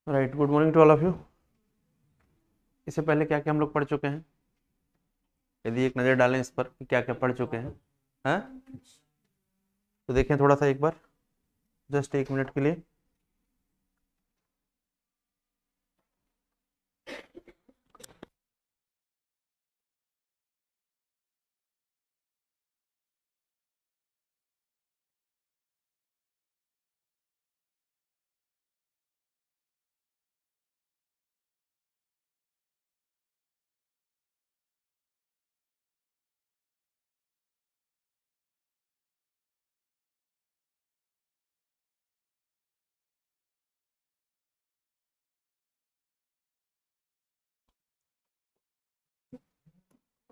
Right, good morning to all of you. इससे पहले क्या क्या हम लोग पढ़ चुके हैं, यदि एक नज़र डालें इस पर कि क्या क्या पढ़ चुके हैं, हाँ तो देखें थोड़ा सा एक बार, जस्ट एक मिनट के लिए।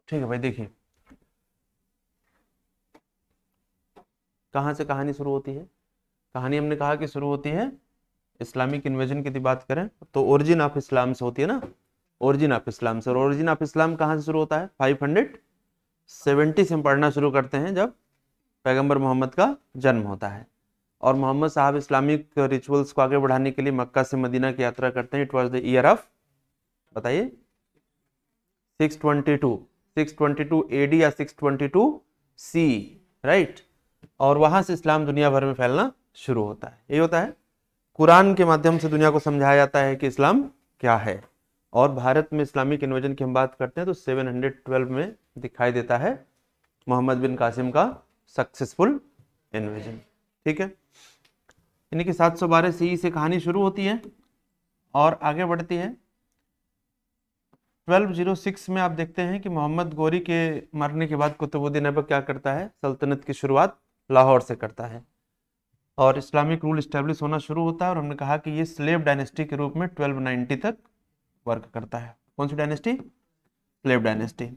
ठीक है भाई, देखिए कहाँ से कहानी शुरू होती है। कहानी हमने कहा कि शुरू होती है इस्लामिक इन्वेजन की यदि बात करें तो ओरिजिन ऑफ इस्लाम से होती है ना, ओरिजिन ऑफ इस्लाम से। और ओरिजिन ऑफ इस्लाम कहाँ से शुरू होता है? 570 से हम पढ़ना शुरू करते हैं जब पैगंबर मोहम्मद का जन्म होता है। और मोहम्मद साहब इस्लामिक रिचुअल्स को आगे बढ़ाने के लिए मक्का से मदीना की यात्रा करते हैं। It was the year of, बताइए, 622 एडी या 622 सी, राइट। और वहां से इस्लाम दुनिया भर में फैलना शुरू होता है। यही होता है, कुरान के माध्यम से दुनिया को समझाया जाता है कि इस्लाम क्या है। और भारत में इस्लामिक इन्वेजन की हम बात करते हैं तो 712 में दिखाई देता है मोहम्मद बिन कासिम का सक्सेसफुल इन्वेजन। ठीक है, यानी कि 712 सी से कहानी शुरू होती है और आगे बढ़ती है। 1206 में आप देखते हैं कि मोहम्मद गोरी के मरने के बाद कुतुबुद्दीन ऐबक क्या करता है, सल्तनत की शुरुआत लाहौर से करता है और इस्लामिक रूल इस्टेब्लिश होना शुरू होता है। और हमने कहा कि ये स्लेव डायनेस्टी के रूप में 1290 तक वर्क करता है। कौन सी डायनेस्टी? Slave dynasty.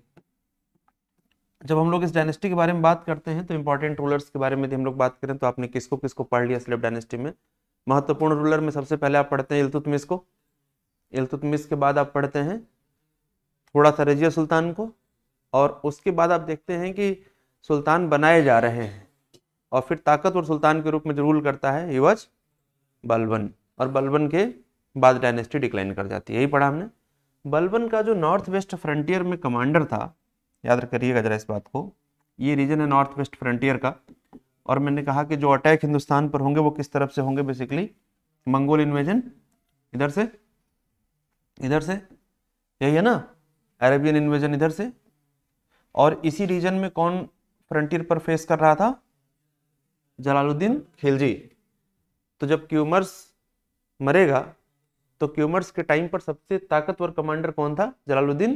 जब हम लोग इस डायनेस्टी के बारे में बात करते हैं तो इंपॉर्टेंट रूलर्स के बारे में हम लोग बात करें तो आपने किसको किसको पढ़ लिया स्लेव डायनेस्टी में? महत्वपूर्ण रूलर में सबसे पहले आप पढ़ते हैं इल्तुतमिश को। इल्तुतमिश के बाद आप पढ़ते हैं थोड़ा सा रजिया सुल्तान को। और उसके बाद आप देखते हैं कि सुल्तान बनाए जा रहे हैं और फिर ताकतवर सुल्तान के रूप में जो रूल करता है ही वाज बलबन। और बलबन के बाद डायनेस्टी डिक्लाइन कर जाती है। यही पढ़ा हमने। बलबन का जो नॉर्थ वेस्ट फ्रंटियर में कमांडर था, याद करिएगा जरा इस बात को, ये रीजन है नॉर्थ वेस्ट फ्रंटियर का। और मैंने कहा कि जो अटैक हिंदुस्तान पर होंगे वो किस तरफ से होंगे? बेसिकली मंगोल इन्वेजन इधर से, इधर से, यही है ना, अरेबियन इन्वेजन इधर से। और इसी रीजन में कौन फ्रंटियर पर फेस कर रहा था? जलालुद्दीन खिलजी। तो जब क्यूमर्स मरेगा तो क्यूमर्स के टाइम पर सबसे ताकतवर कमांडर कौन था? Jalaluddin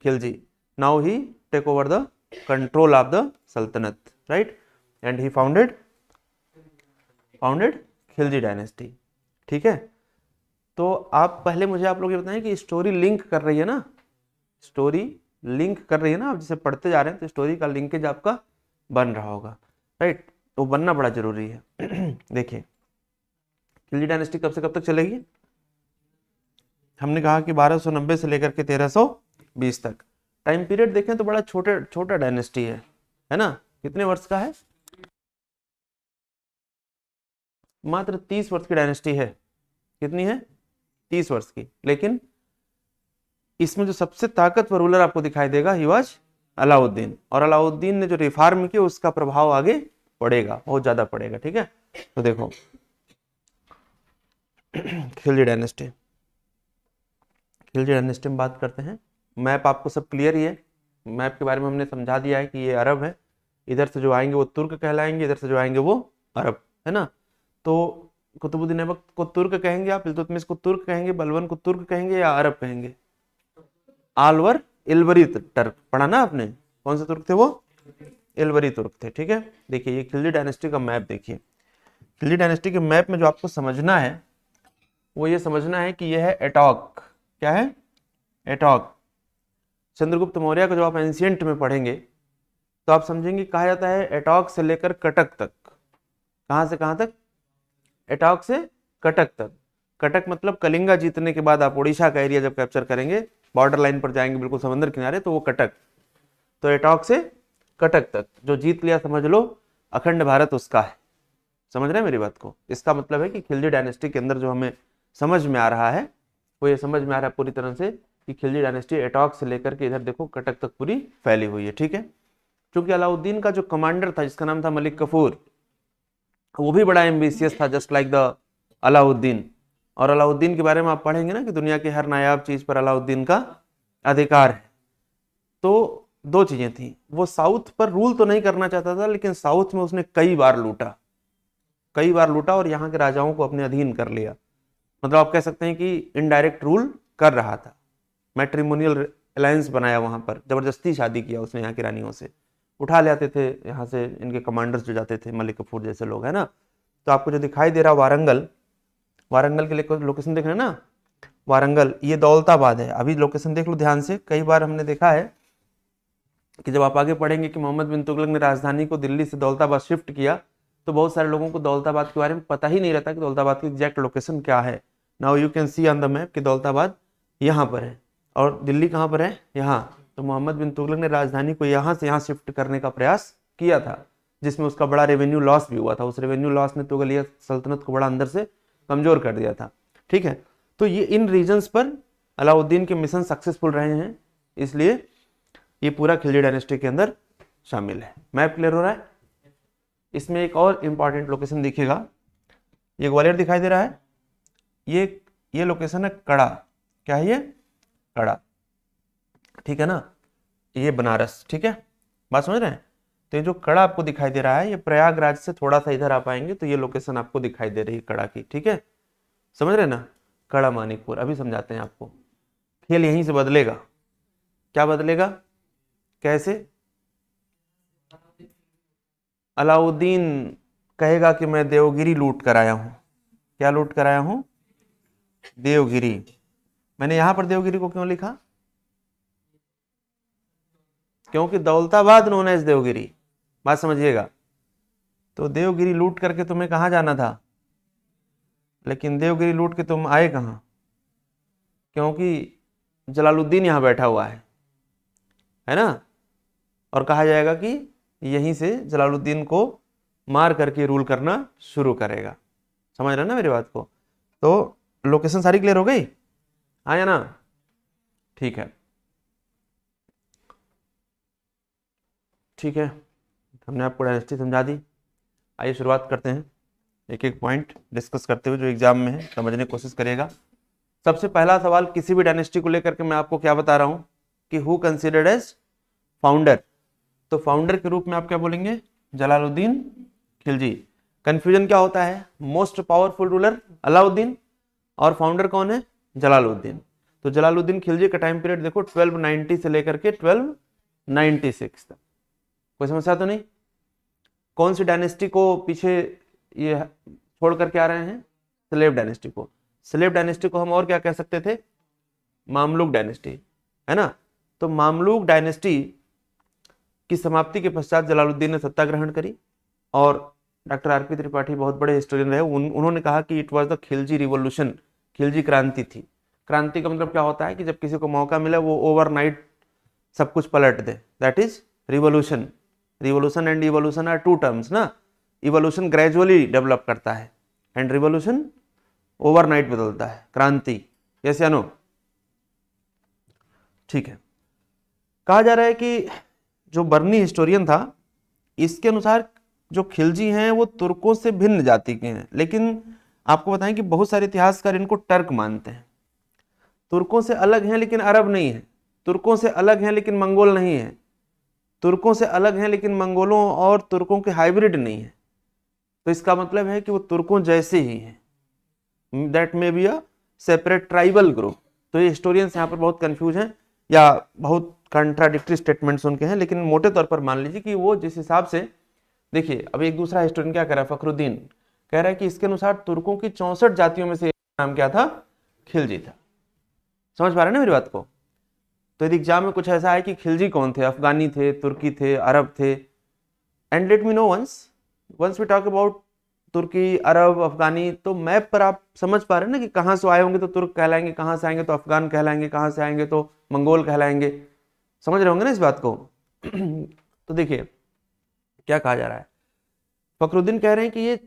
Khilji. Now he take over the control of the सल्तनत, right, and he founded Khilji dynasty. ठीक है, तो आप पहले मुझे आप लोग ये बताएं कि स्टोरी लिंक कर रही है ना, स्टोरी लिंक कर रही है ना, आप जिसे पढ़ते जा रहे हैं तो स्टोरी का लिंकेज आपका बन रहा होगा, राइट। तो बनना बड़ा जरूरी है। देखिए खिलजी डायनेस्टी कब से कब तक चलेगी? हमने कहा कि 1290 से लेकर के 1320 तक। टाइम पीरियड देखें तो बड़ा छोटा डायनेस्टी है ना। कितने वर्ष का है? मात्र 30 वर्ष की डायनेस्टी है। कितनी है? 30 वर्ष की। लेकिन इसमें जो सबसे ताकतवर रूलर आपको दिखाई देगा ही वाज अलाउद्दीन। और अलाउद्दीन ने जो रिफॉर्म किया उसका प्रभाव आगे पड़ेगा, बहुत ज्यादा पड़ेगा। ठीक है, तो देखो खिलजी डायनेस्टी, खिलजी डायनेस्टी में बात करते हैं। मैप आपको सब क्लियर ही है, मैप के बारे में हमने समझा दिया है कि ये अरब है। इधर से जो आएंगे वो तुर्क कहलाएंगे, इधर से जो आएंगे वो अरब, है ना। तो कुतुबुद्दीन ऐबक को तुर्क कहेंगे आप, इल्तुतमिश को तुर्क कहेंगे, बलबन को तुर्क कहेंगे या अरब कहेंगे? आलवर इलवरी टर्क पढ़ा ना आपने। कौन से तुर्क थे वो? इलवरी तुर्क थे। ठीक है, देखिए ये खिलजी डायनेस्टी का मैप देखिए। खिलजी डायनेस्टी के मैप में जो आपको समझना है वो ये समझना है कि यह है एटॉक। क्या है? एटॉक। चंद्रगुप्त मौर्य को जब आप एंशियंट में पढ़ेंगे तो आप समझेंगे कहा जाता है एटॉक से लेकर कटक तक। कहां से कहां तक? एटॉक से कटक तक। कटक मतलब कलिंगा जीतने के बाद आप उड़ीसा का एरिया जब कैप्चर करेंगे, बॉर्डर लाइन पर जाएंगे बिल्कुल समंदर किनारे, तो वो कटक। तो एटॉक से कटक तक जो जीत लिया समझ लो अखंड भारत उसका है। समझ रहे हैं मेरी बात को? इसका मतलब है कि खिलजी डायनेस्टी के अंदर जो हमें समझ में आ रहा है, वो ये समझ में आ रहा है पूरी तरह से कि खिलजी डायनेस्टी एटॉक से लेकर के इधर देखो कटक तक पूरी फैली हुई है। ठीक है, क्योंकि अलाउद्दीन का जो कमांडर था जिसका नाम था मलिक कफूर, वो भी बड़ा एम्बिशियस था जस्ट लाइक द अलाउद्दीन। और अलाउद्दीन के बारे में आप पढ़ेंगे ना कि दुनिया की हर नायाब चीज पर अलाउद्दीन का अधिकार है। तो दो चीजें थी, वो साउथ पर रूल तो नहीं करना चाहता था, लेकिन साउथ में उसने कई बार लूटा और यहाँ के राजाओं को अपने अधीन कर लिया। मतलब आप कह सकते हैं कि इनडायरेक्ट रूल कर रहा था। मैट्रिमोनियल अलायंस बनाया, वहां पर जबरदस्ती शादी किया उसने यहाँ की रानियों से, उठा ले आते थे यहाँ से इनके कमांडर्स जो जाते थे, मलिक कफूर जैसे लोग है ना। तो आपको जो दिखाई दे रहा वारंगल, वारंगल के लिए लोकेशन देख रहे हैं ना, वारंगल ये दौलताबाद है। अभी लोकेशन देख लो ध्यान से, कई बार हमने देखा है कि जब आप आगे पढ़ेंगे कि मोहम्मद बिन तुगलक ने राजधानी को दिल्ली से दौलताबाद शिफ्ट किया, तो बहुत सारे लोगों को दौलताबाद के बारे में पता ही नहीं रहता कि दौलताबाद की एग्जैक्ट लोकेशन क्या है। Now you can see on the map कि दौलताबाद यहाँ पर है और दिल्ली कहाँ पर है, यहाँ। तो मोहम्मद बिन तुगलक ने राजधानी को यहाँ से यहाँ शिफ्ट करने का प्रयास किया था, जिसमें उसका बड़ा रेवेन्यू लॉस भी हुआ था। उस रेवेन्यू लॉस ने तुगलिया सल्तनत को बड़ा अंदर से कमजोर कर दिया था। ठीक है, तो ये इन रीजन्स पर अलाउद्दीन के मिशन सक्सेसफुल रहे हैं, इसलिए ये पूरा खिलजी डायनेस्टी के अंदर शामिल है। मैप क्लियर हो रहा है? इसमें एक और इंपॉर्टेंट लोकेशन दिखेगा, ये ग्वालियर दिखाई दे रहा है, ये लोकेशन है कड़ा। क्या है ये? कड़ा। ठीक है ना, ये बनारस। ठीक है, बात समझ रहे हैं? तो ये जो कड़ा आपको दिखाई दे रहा है, ये प्रयागराज से थोड़ा सा इधर आ पाएंगे तो ये लोकेशन आपको दिखाई दे रही है कड़ा की। ठीक है, समझ रहे ना, कड़ा मानिकपुर। अभी समझाते हैं आपको। खेल यहीं से बदलेगा। क्या बदलेगा? कैसे? अलाउद्दीन कहेगा कि मैं देवगिरी लूट कर आया हूं। क्या लूट कर आया हूं? देवगिरी। मैंने यहां पर देवगिरी को क्यों लिखा? क्योंकि दौलताबाद नोन एज देवगिरी। बात समझिएगा। तो देवगिरी लूट करके तुम्हें कहां जाना था, लेकिन देवगिरी लूट के तुम आए कहां? क्योंकि जलालुद्दीन यहां बैठा हुआ है ना। और कहा जाएगा कि यहीं से जलालुद्दीन को मार करके रूल करना शुरू करेगा। समझ रहे ना मेरी बात को? तो लोकेशन सारी क्लियर हो गई, आया ना? ठीक है, ठीक है, हमने आपको डायनेस्टी समझा दी। आइए शुरुआत करते हैं, एक एक पॉइंट डिस्कस करते हुए जो एग्जाम में है समझने की कोशिश करिएगा। सबसे पहला सवाल किसी भी डायनेस्टी को लेकर के मैं आपको क्या बता रहा हूं कि हु कंसिडर्ड एज फाउंडर। तो फाउंडर के रूप में आप क्या बोलेंगे? जलालुद्दीन खिलजी। कंफ्यूजन क्या होता है? मोस्ट पावरफुल रूलर अलाउद्दीन और फाउंडर कौन है? जलालुद्दीन। तो जलालुद्दीन खिलजी का टाइम पीरियड देखो 1290 से लेकर के 1296 तक। कोई समस्या तो नहीं? कौन सी डायनेस्टी को पीछे ये छोड़ करके आ रहे हैं? स्लेव डायनेस्टी को। स्लेव डायनेस्टी को हम और क्या कह सकते थे? मामलुक डायनेस्टी, है ना। तो मामलुक डायनेस्टी की समाप्ति के पश्चात जलालुद्दीन ने सत्ता ग्रहण करी और डॉक्टर आरपी त्रिपाठी बहुत बड़े हिस्टोरियन रहे, उन्होंने कहा कि it was the Khilji revolution. Khilji क्रांति थी। क्रांति का मतलब क्या होता है कि जब किसी को मौका मिला वो ओवरनाइट सब कुछ पलट दे, that is revolution. Revolution and evolution are two terms ना। इवोल्यूशन ग्रेजुअली डेवलप करता है एंड रिवोल्यूशन ओवरनाइट बदलता है। क्रांति, यस या नो? ठीक है। कहा जा रहा है कि जो बर्नी हिस्टोरियन था, इसके अनुसार जो खिलजी हैं वो तुर्कों से भिन्न जाति के हैं, लेकिन आपको बताएं कि बहुत सारे इतिहासकार इनको टर्क मानते हैं। तुर्कों से अलग हैं लेकिन अरब नहीं है, तुर्कों से अलग हैं लेकिन मंगोल नहीं है, तुर्कों से अलग हैं लेकिन मंगोलों और तुर्कों के हाइब्रिड नहीं है। तो इसका मतलब है कि वो तुर्कों जैसे ही हैं, that may be a separate tribal group. तो ये हिस्टोरियंस यहाँ पर बहुत कंफ्यूज हैं या बहुत कंट्राडिक्टरी स्टेटमेंट्स उनके हैं, लेकिन मोटे तौर पर मान लीजिए कि वो जिस हिसाब से, देखिए अब एक दूसरा हिस्टोरियन क्या कह रहा है, फखरुद्दीन कह रहा है कि इसके अनुसार तुर्कों की 64 जातियों में से एक नाम क्या था? खिलजी था। समझ पा रहे हैं ना मेरी बात को? तो यदि एग्जाम में कुछ ऐसा है कि खिलजी कौन थे, अफगानी थे, तुर्की थे, अरब थे, and let me know once we talk about तुर्की, अरब, अफगानी, तो मैप पर आप समझ पा रहे हैं ना कि कहाँ से आए होंगे तो तुर्क कहलाएंगे, कहाँ से आएंगे तो अफगान कहलाएंगे, कहाँ से आएंगे तो मंगोल कहलाएंगे। समझ रहे होंगे ना इस बात को? तो देखिए क्या कहा जा रहा है, फखरुद्दीन कह रहे हैं कि ये,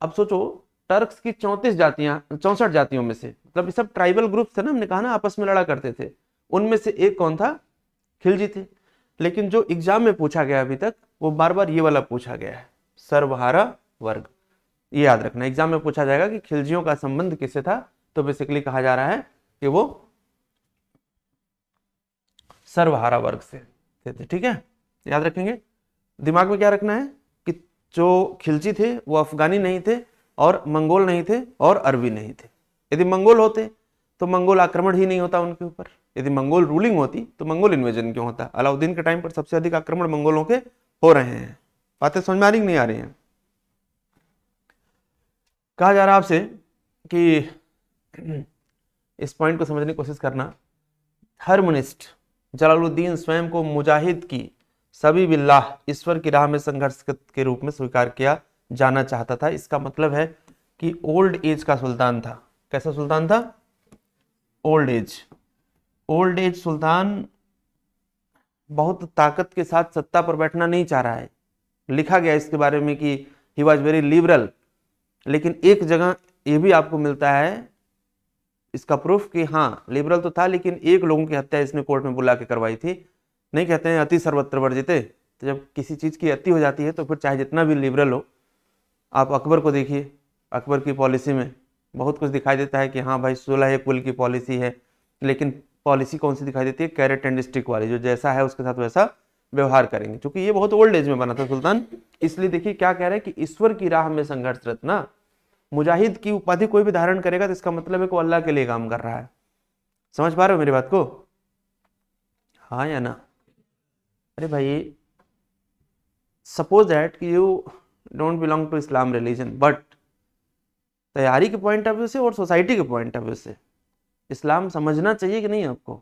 अब सोचो टर्क्स की 64 जातियों में से, मतलब ये सब ट्राइबल ग्रुप थे ना, हमने कहा ना आपस में लड़ा करते थे, उनमें से एक कौन था? खिलजी थे। लेकिन जो एग्जाम में पूछा गया अभी तक, वो बार बार ये वाला पूछा गया है, सर्वहारा वर्ग। ये याद रखना, एग्जाम में पूछा जाएगा कि खिलजियों का संबंध किससे था, तो बेसिकली कहा जा रहा है कि वो सर्वहारा वर्ग से थे। ठीक है, याद रखेंगे। दिमाग में क्या रखना है कि जो खिलजी थे वो अफगानी नहीं थे और मंगोल नहीं थे और अरबी नहीं थे। यदि मंगोल होते तो मंगोल आक्रमण ही नहीं होता उनके ऊपर। यदि मंगोल रूलिंग होती तो मंगोल इन्वेजन क्यों होता? अलाउद्दीन के टाइम पर सबसे अधिक आक्रमण मंगोलों के हो रहे हैं। बातें समझ में आ रही नहीं आ रही हैं? कहा जा रहा है आपसे कि इस पॉइंट को समझने की कोशिश करना। हरमुनिस्ट जलालुद्दीन स्वयं को मुजाहिद की सभी बिल्लाह ईश्वर की राह में संघर्ष के रूप में स्वीकार किया जाना चाहता था। इसका मतलब है कि ओल्ड एज का सुल्तान था। कैसा सुल्तान था? Old age. ओल्ड एज सुल्तान बहुत ताकत के साथ सत्ता पर बैठना नहीं चाह रहा है। लिखा गया इसके बारे में कि ही वॉज वेरी लिबरल। लेकिन एक जगह ये भी आपको मिलता है इसका प्रूफ कि हाँ लिबरल तो था, लेकिन एक लोगों की हत्या इसने कोर्ट में बुला के करवाई थी। नहीं कहते हैं अति सर्वत्र वर्जिते, तो जब किसी चीज़ की अति हो जाती है तो फिर चाहे जितना भी लिबरल हो। आप अकबर को देखिए, अकबर की पॉलिसी में बहुत कुछ दिखाई देता है कि हाँ भाई 16 कुल की पॉलिसी है, लेकिन पॉलिसी कौन सी दिखाई देती है? कैरेट एंड स्टिक वाली, जो जैसा है उसके साथ वैसा व्यवहार करेंगे। क्योंकि ये बहुत ओल्ड एज में बना था सुल्तान, इसलिए देखिए क्या कह रहे हैं कि ईश्वर की राह में संघर्षरत ना। मुजाहिद की उपाधि कोई भी धारण करेगा तो इसका मतलब है कि वो अल्लाह के लिए काम कर रहा है। समझ पा रहे हो मेरी बात को? हाँ या ना? अरे भाई, सपोज दैट कि you don't belong to Islam religion, but तैयारी के पॉइंट ऑफ व्यू से और सोसाइटी के पॉइंट ऑफ व्यू से इस्लाम समझना चाहिए कि नहीं आपको?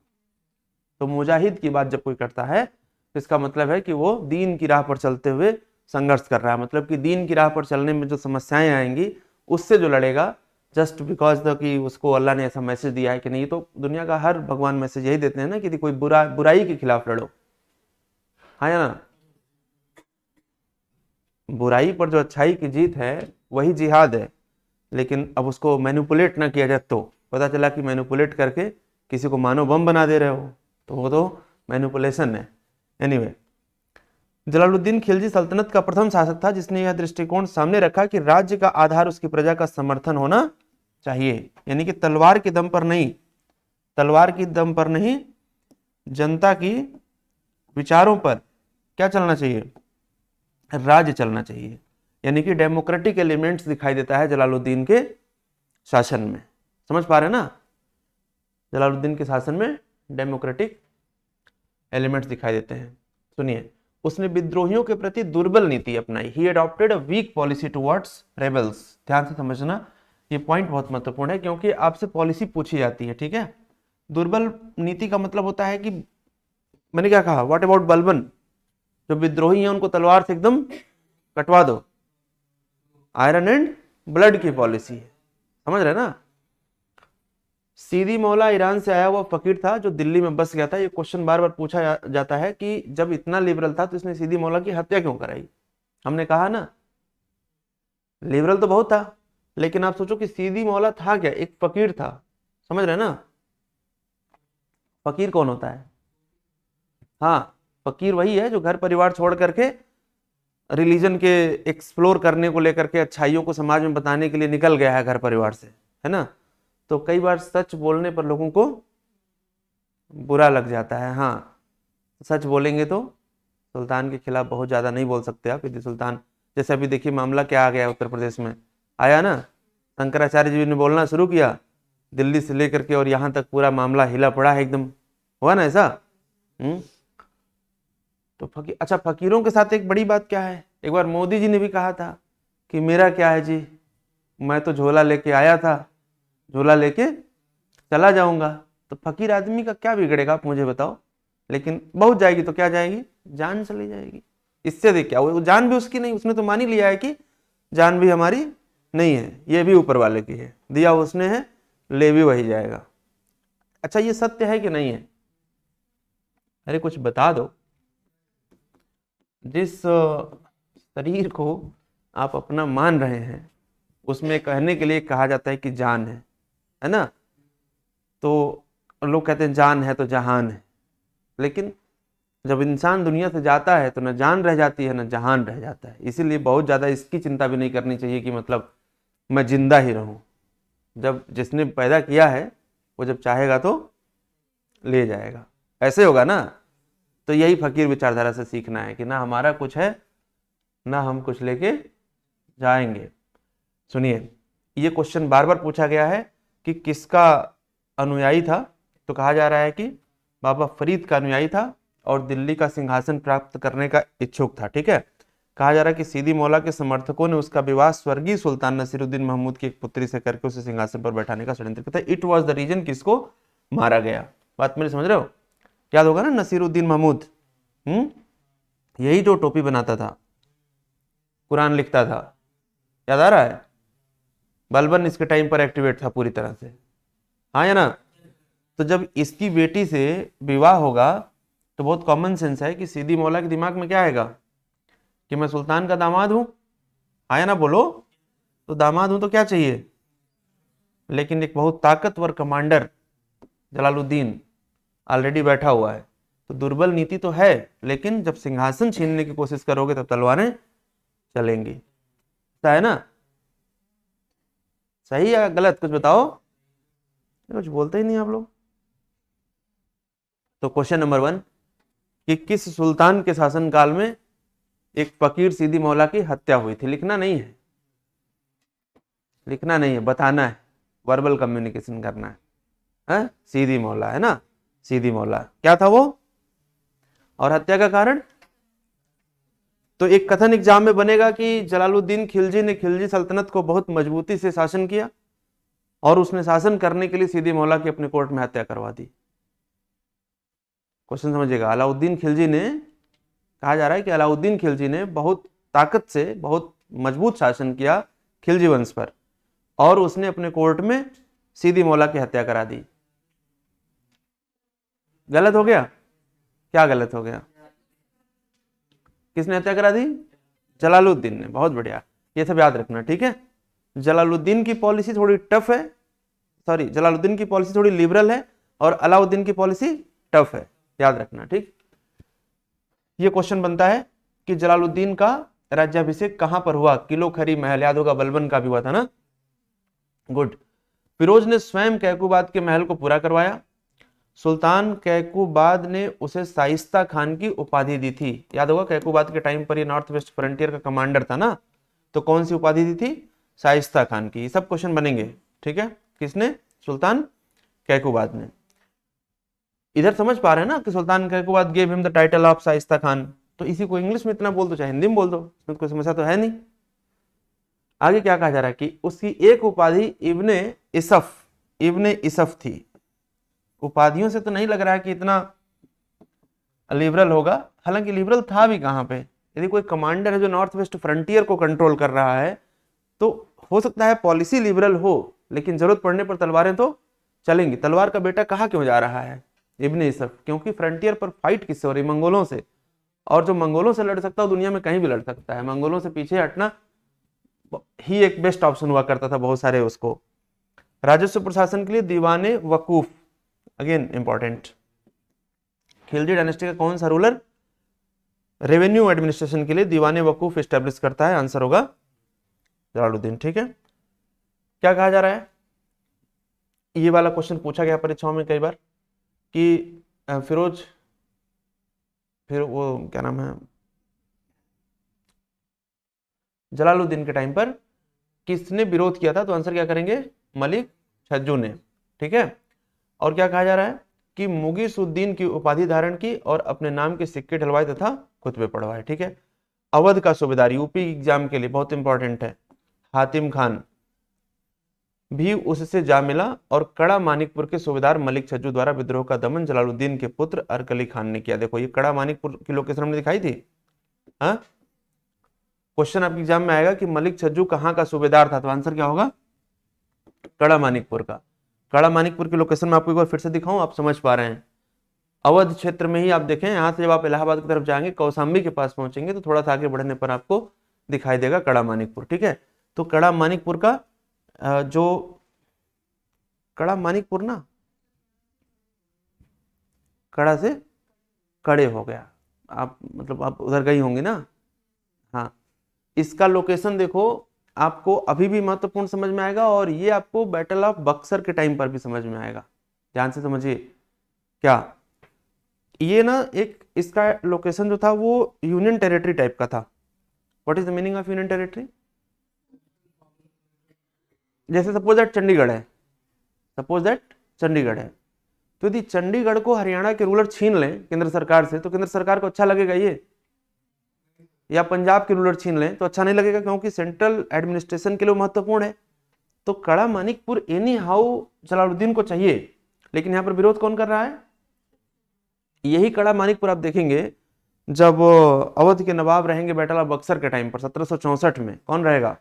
तो मुजाहिद की बात जब कोई करता है तो इसका मतलब है कि वो दीन की राह पर चलते हुए संघर्ष कर रहा है। मतलब कि दीन की राह पर चलने में जो समस्याएं आएंगी उससे जो लड़ेगा, जस्ट बिकॉज द कि उसको अल्लाह ने ऐसा मैसेज दिया है कि नहीं। तो दुनिया का हर भगवान मैसेज यही देते हैं ना कि कोई बुराई के खिलाफ लड़ो। हाँ या ना? बुराई पर जो अच्छाई की जीत है वही जिहाद है। लेकिन अब उसको मैनिपुलेट ना किया जाए तो पता चला कि मैनिपुलेट करके किसी को मानो बम बना दे रहे हो, तो वो तो मैनिपुलेशन है। एनीवे, जलालुद्दीन खिलजी सल्तनत का प्रथम शासक था जिसने यह दृष्टिकोण सामने रखा कि राज्य का आधार उसकी प्रजा का समर्थन होना चाहिए। यानी कि तलवार के दम पर नहीं, तलवार की दम पर नहीं, जनता की विचारों पर क्या चलना चाहिए? राज्य चलना चाहिए। यानी कि डेमोक्रेटिक एलिमेंट्स दिखाई देता है जलालुद्दीन के शासन में। समझ पा रहे हैं ना? जलालुद्दीन के शासन में डेमोक्रेटिक एलिमेंट्स दिखाई देते हैं। सुनिए, उसने विद्रोहियों के प्रति दुर्बल नीति अपनाई। He adopted a weak policy towards rebels. ध्यान से समझना, ये पॉइंट बहुत महत्वपूर्ण है क्योंकि आपसे पॉलिसी पूछी जाती है। ठीक है, दुर्बल नीति का मतलब होता है कि मैंने क्या कहा, व्हाट अबाउट बलबन? जो विद्रोही हैं उनको तलवार से एकदम कटवा दो। आयरन एंड ब्लड की पॉलिसी है। समझ रहे ना? सीदी मौला ईरान से आया हुआ फकीर था जो दिल्ली में बस गया था। ये क्वेश्चन बार बार पूछा जाता है कि जब इतना लिबरल था तो इसने सीदी मौला की हत्या क्यों कराई? हमने कहा ना, लिबरल तो बहुत था, लेकिन आप सोचो कि सीदी मौला था क्या? एक फकीर था। समझ रहे ना? फकीर कौन होता है? हाँ, फकीर वही है जो घर परिवार छोड़ करके रिलीजन के एक्सप्लोर करने को लेकर के, अच्छाइयों को समाज में बताने के लिए निकल गया है घर परिवार से, है ना? तो कई बार सच बोलने पर लोगों को बुरा लग जाता है। हाँ, सच बोलेंगे तो सुल्तान के खिलाफ बहुत ज़्यादा नहीं बोल सकते आप। यदि सुल्तान, जैसे अभी देखिए मामला क्या आ गया उत्तर प्रदेश में, आया ना, शंकराचार्य जी ने बोलना शुरू किया दिल्ली से लेकर के और यहाँ तक पूरा मामला हिला पड़ा है एकदम। हुआ ना ऐसा? तो फकीर, अच्छा फकीरों के साथ एक बड़ी बात क्या है, एक बार मोदी जी ने भी कहा था कि मेरा क्या है जी, मैं तो झोला लेके आया था, झोला लेके चला जाऊंगा। तो फकीर आदमी का क्या बिगड़ेगा आप मुझे बताओ? लेकिन बहुत जाएगी तो क्या जाएगी? जान चली जाएगी। इससे देख क्या वो जान भी उसकी नहीं, उसने तो मान ही लिया है कि जान भी हमारी नहीं है, ये भी ऊपर वाले की है, दिया उसने है, ले भी वही जाएगा। अच्छा, ये सत्य है कि नहीं है? अरे कुछ बता दो। जिस शरीर को आप अपना मान रहे हैं, उसमें कहने के लिए कहा जाता है कि जान है ना। तो लोग कहते हैं जान है तो जहान है, लेकिन जब इंसान दुनिया से जाता है तो न जान रह जाती है न जहान रह जाता है। इसीलिए बहुत ज़्यादा इसकी चिंता भी नहीं करनी चाहिए कि मतलब मैं जिंदा ही रहूं। जब जिसने पैदा किया है वो जब चाहेगा तो ले जाएगा, ऐसे होगा ना। तो यही फकीर विचारधारा से सीखना है कि ना हमारा कुछ है ना हम कुछ लेके जाएंगे। सुनिए, ये क्वेश्चन बार बार पूछा गया है कि किसका अनुयायी था, तो कहा जा रहा है कि बाबा फरीद का अनुयायी था और दिल्ली का सिंहासन प्राप्त करने का इच्छुक था। ठीक है, कहा जा रहा है कि सीदी मौला के समर्थकों ने उसका विवाह स्वर्गीय सुल्तान नसीरुद्दीन महमूद की एक पुत्री से करके उसे सिंहासन पर बैठाने का षड्यंत्र किया था। इट वॉज द रीजन किसको मारा गया। बात मेरी समझ रहे हो? याद होगा ना नसीरुद्दीन महमूद, यही जो टोपी बनाता था, कुरान लिखता था, याद आ रहा है? बलबन इसके टाइम पर एक्टिवेट था पूरी तरह से, हाँ या ना। तो जब इसकी बेटी से विवाह होगा तो बहुत कॉमन सेंस है कि सीदी मौला के दिमाग में क्या आएगा कि मैं सुल्तान का दामाद हूं, हाँ या ना बोलो। तो दामाद हूं तो क्या चाहिए, लेकिन एक बहुत ताकतवर कमांडर जलालुद्दीन ऑलरेडी बैठा हुआ है। तो दुर्बल नीति तो है, लेकिन जब सिंहासन छीनने की कोशिश करोगे तब तलवारें चलेंगी, है ना। सही या गलत कुछ बताओ, कुछ बोलते ही नहीं आप लोग। तो क्वेश्चन नंबर 1 कि किस सुल्तान के शासनकाल में एक फकीर सीदी मौला की हत्या हुई थी। लिखना नहीं है, लिखना नहीं है, बताना है, वर्बल कम्युनिकेशन करना है। सीदी मौला है ना, सीदी मौला क्या था वो, और हत्या का कारण। तो एक कथन एग्जाम में बनेगा कि जलालुद्दीन खिलजी ने खिलजी सल्तनत को बहुत मजबूती से शासन किया और उसने शासन करने के लिए सीदी मौला की अपने कोर्ट में हत्या करवा दी। क्वेश्चन समझिएगा, अलाउद्दीन खिलजी ने, कहा जा रहा है कि अलाउद्दीन खिलजी ने बहुत ताकत से बहुत मजबूत शासन किया खिलजी वंश पर और उसने अपने कोर्ट में सीदी मौला की हत्या करा दी। गलत हो गया? क्या गलत हो गया? किसने हत्या करा दी? जलालुद्दीन ने। बहुत बढ़िया, ये सब याद रखना, ठीक है। जलालुद्दीन की पॉलिसी थोड़ी टफ है, सॉरी जलालुद्दीन की पॉलिसी थोड़ी लिबरल है और अलाउद्दीन की पॉलिसी टफ है, याद रखना, ठीक। ये क्वेश्चन बनता है कि जलालुद्दीन का राज्याभिषेक कहां पर हुआ? किलो खरी महल, याद होगा बलबन का भी हुआ था ना। गुड। फिरोज ने स्वयं कैकूबाद के महल को पूरा करवाया। सुल्तान कैकूबाद ने उसे शाइस्ता खान की उपाधि दी थी। याद होगा कैकूबाद के टाइम पर ये नॉर्थ वेस्ट फ्रंटियर का कमांडर था ना, तो कौन सी उपाधि दी थी? शाइस्ता खान की। सब क्वेश्चन बनेंगे, ठीक है। किसने? सुल्तान कैकूबाद ने। इधर समझ पा रहे हैं ना कि सुल्तान Kaiqubad gave him the title of Shaista Khan. तो इसी को इंग्लिश में इतना बोल दो चाहे हिंदी में बोल दो, इसमें कोई समस्या तो है नहीं। आगे क्या कहा जा रहा है कि उसकी एक उपाधि इब्ने इसफ, इब्ने इसफ थी। उपाधियों से तो नहीं लग रहा है कि इतना लिबरल होगा, हालांकि लिबरल था भी कहां पे। यदि कोई कमांडर है जो नॉर्थ वेस्ट फ्रंटियर को कंट्रोल कर रहा है तो हो सकता है पॉलिसी लिबरल हो, लेकिन जरूरत पड़ने पर तलवारें तो चलेंगी। तलवार का बेटा कहाँ क्यों जा रहा है? इब्ने इसफ, क्योंकि फ्रंटियर पर फाइट किससे हो रही? मंगोलों से। और जो मंगोलों से लड़ सकता है दुनिया में कहीं भी लड़ सकता है। मंगोलों से पीछे हटना ही एक बेस्ट ऑप्शन हुआ करता था बहुत सारे उसको। राजस्व प्रशासन के लिए दीवाने वकूफ, अगेन इंपॉर्टेंट। खिलजी डायनेस्टी का कौन सा रूलर रेवेन्यू एडमिनिस्ट्रेशन के लिए दीवाने वकूफ एस्टेब्लिश करता है? आंसर होगा जलालुद्दीन, ठीक है। क्या कहा जा रहा है? ये वाला क्वेश्चन पूछा गया परीक्षाओं में कई बार कि फिरोज, फिर वो क्या नाम है, जलालुद्दीन के टाइम पर किसने विरोध किया था? तो आंसर क्या करेंगे? मलिक छज्जू ने, ठीक है। और क्या कहा जा रहा है कि मुगीसुद्दीन की उपाधि धारण की और अपने नाम के सिक्के ढलवाए तथा खुतबे पढ़वाए, ठीक है। अवध का सूबेदार, यूपी एग्जाम के लिए बहुत इंपॉर्टेंट है, हातिम खान भी उससे जा मिला और कड़ा मानिकपुर के सूबेदार मलिक छज्जू द्वारा विद्रोह का दमन जलालुद्दीन के पुत्र अरकली खान ने किया। देखो ये कड़ा मानिकपुर की लोकेशन हमने दिखाई थी। हाँ, क्वेश्चन आपके एग्जाम में आएगा कि मलिक छज्जू कहाँ का सूबेदार था, तो आंसर क्या होगा? कड़ा मानिकपुर का। कड़ा मानिकपुर की लोकेशन में आपको एक बार फिर से दिखाऊं, आप समझ पा रहे हैं। अवध क्षेत्र में ही आप देखें, यहाँ से जब आप इलाहाबाद की तरफ जाएंगे कौशाम्बी के पास पहुंचेंगे तो थोड़ा सा आगे बढ़ने पर आपको दिखाई देगा कड़ा मानिकपुर, ठीक है। तो कड़ा मानिकपुर का जो कड़ा मानिकपुर ना कड़ा से कड़े हो गया, आप मतलब आप उधर गई होंगी ना। हाँ, इसका लोकेशन देखो, आपको अभी भी महत्वपूर्ण समझ में आएगा और ये आपको बैटल ऑफ बक्सर के टाइम पर भी समझ में आएगा। ध्यान से समझिए, क्या ये ना एक इसका लोकेशन जो था वो यूनियन टेरिटरी टाइप का था। What is the meaning of union territory? जैसे सपोज दैट चंडीगढ़ है, सपोज दैट चंडीगढ़ है, तो यदि चंडीगढ़ को हरियाणा के रूलर छीन लें केंद्र सरकार से, तो केंद्र सरकार को अच्छा लगेगा ये? या पंजाब के रूलर छीन लें तो अच्छा नहीं लगेगा, क्योंकि सेंट्रल एडमिनिस्ट्रेशन के लिए महत्वपूर्ण है। तो कड़ा मानिकपुर एनी हाउ जलालुद्दीन को चाहिए, लेकिन यहां पर विरोध कौन कर रहा है? यही कड़ा मानिकपुर आप देखेंगे जब अवध के नवाब रहेंगे बैटल ऑफ बक्सर के टाइम पर 1764 में, कौन रहेगा?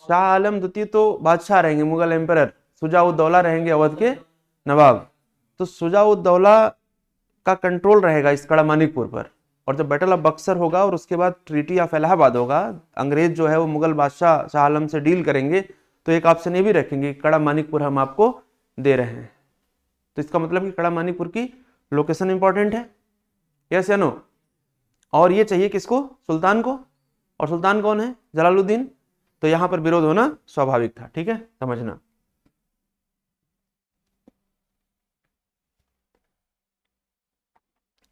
शाह आलम द्वितीय तो बादशाह रहेंगे, मुगल एम्परर। शुजा-उद-दौला रहेंगे अवध के नवाब। तो शुजा-उद-दौला का कंट्रोल रहेगा इस कड़ा मानिकपुर पर। और जब बैटल ऑफ बक्सर होगा और उसके बाद ट्रीटी ऑफ इलाहाबाद होगा, अंग्रेज जो है वो मुगल बादशाह शाह आलम से डील करेंगे, तो एक ऑप्शन ये भी रखेंगे कड़ा मानिकपुर हम आपको दे रहे हैं। तो इसका मतलब कि कड़ा मानिकपुर की लोकेशन इंपॉर्टेंट है, यस या नो? और ये चाहिए किसको? सुल्तान को। और सुल्तान कौन है? जलालुद्दीन। तो यहां पर विरोध होना स्वाभाविक था, ठीक है, समझना।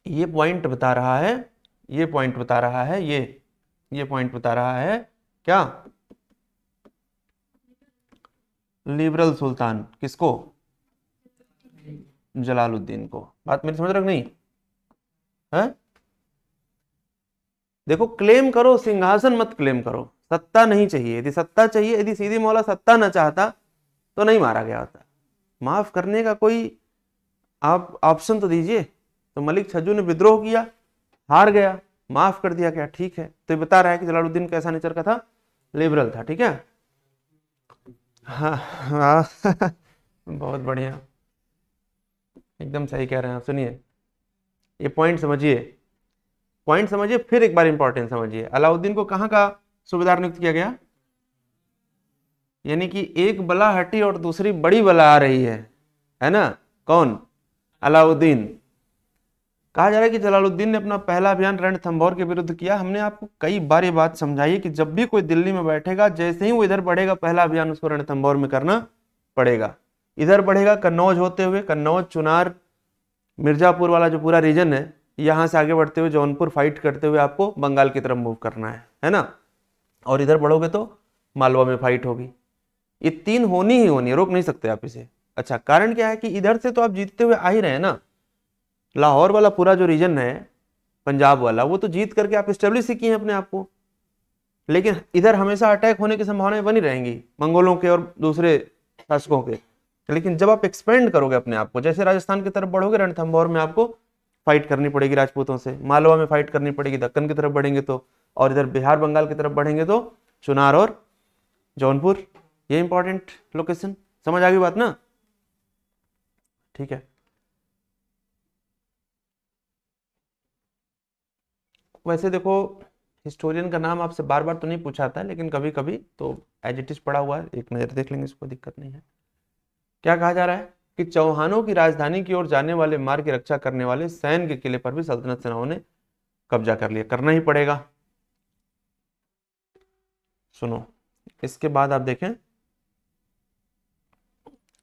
ये पॉइंट बता रहा है, ये पॉइंट बता रहा है, ये पॉइंट बता रहा है क्या? लिबरल सुल्तान किसको? जलालुद्दीन को। बात मेरी समझ रख नहीं है? देखो, क्लेम करो सिंहासन, मत क्लेम करो, सत्ता नहीं चाहिए। यदि सत्ता चाहिए, यदि सीधी मौला सत्ता ना चाहता तो नहीं मारा गया होता। माफ करने का कोई आप ऑप्शन तो दीजिए। तो मलिक छज्जू ने विद्रोह किया, हार गया, माफ कर दिया, क्या ठीक है? तो ये बता रहा है कि जलालुद्दीन कैसा नेचर का था? लिबरल था, ठीक है। हाँ हाँ बहुत बढ़िया, एकदम सही कह रहे हैं आप। सुनिए, ये पॉइंट समझिए, पॉइंट समझिए, फिर एक बार इंपॉर्टेंट समझिए। अलाउद्दीन को कहाँ का सूबेदार नियुक्त किया गया? यानी कि एक बला हटी और दूसरी बड़ी बला आ रही है ना? कौन? अलाउद्दीन। कहा जा रहा है कि जलालुद्दीन ने अपना पहला अभियान रणथंभौर के विरुद्ध किया। हमने आपको कई बार ये बात समझाई कि जब भी कोई दिल्ली में बैठेगा, जैसे ही वो इधर बढ़ेगा, पहला अभियान उसको रणथंभौर में करना पड़ेगा। इधर बढ़ेगा कन्नौज होते हुए, कन्नौज, चुनार, मिर्जापुर वाला जो पूरा रीजन है, यहां से आगे बढ़ते हुए जौनपुर फाइट करते हुए आपको बंगाल की तरफ मूव करना है ना? और इधर बढ़ोगे तो मालवा में फाइट होगी। ये तीन होनी ही होनी है, रोक नहीं सकते आप इसे। अच्छा, कारण क्या है कि इधर से तो आप जीतते हुए आ ही रहे हैं ना। लाहौर वाला पूरा जो रीजन है, पंजाब वाला, वो तो जीत करके आप स्टेब्लिश ही किए हैं अपने आप को। लेकिन इधर हमेशा अटैक होने की संभावनाएं बनी रहेंगी, मंगोलों के और दूसरे शासकों के। लेकिन जब आप एक्सपेंड करोगे अपने आप को, जैसे राजस्थान की तरफ बढ़ोगे, रणथंभौर में आपको फाइट करनी पड़ेगी राजपूतों से, मालवा में फाइट करनी पड़ेगी, दक्कन की तरफ बढ़ेंगे तो, और इधर बिहार बंगाल की तरफ बढ़ेंगे तो चुनार और जौनपुर। ये इंपॉर्टेंट लोकेशन, समझ आ गई बात ना? ठीक है। वैसे देखो, हिस्टोरियन का नाम आपसे बार बार तो नहीं पूछा था, लेकिन कभी कभी तो एज इट इज पड़ा हुआ है, एक नजर देख लेंगे, इसको दिक्कत नहीं है। क्या कहा जा रहा है कि चौहानों की राजधानी की ओर जाने वाले मार्ग की रक्षा करने वाले सैन के किले पर भी सल्तनत सेनाओं ने कब्जा कर लिया। करना ही पड़ेगा। सुनो, इसके बाद आप देखें,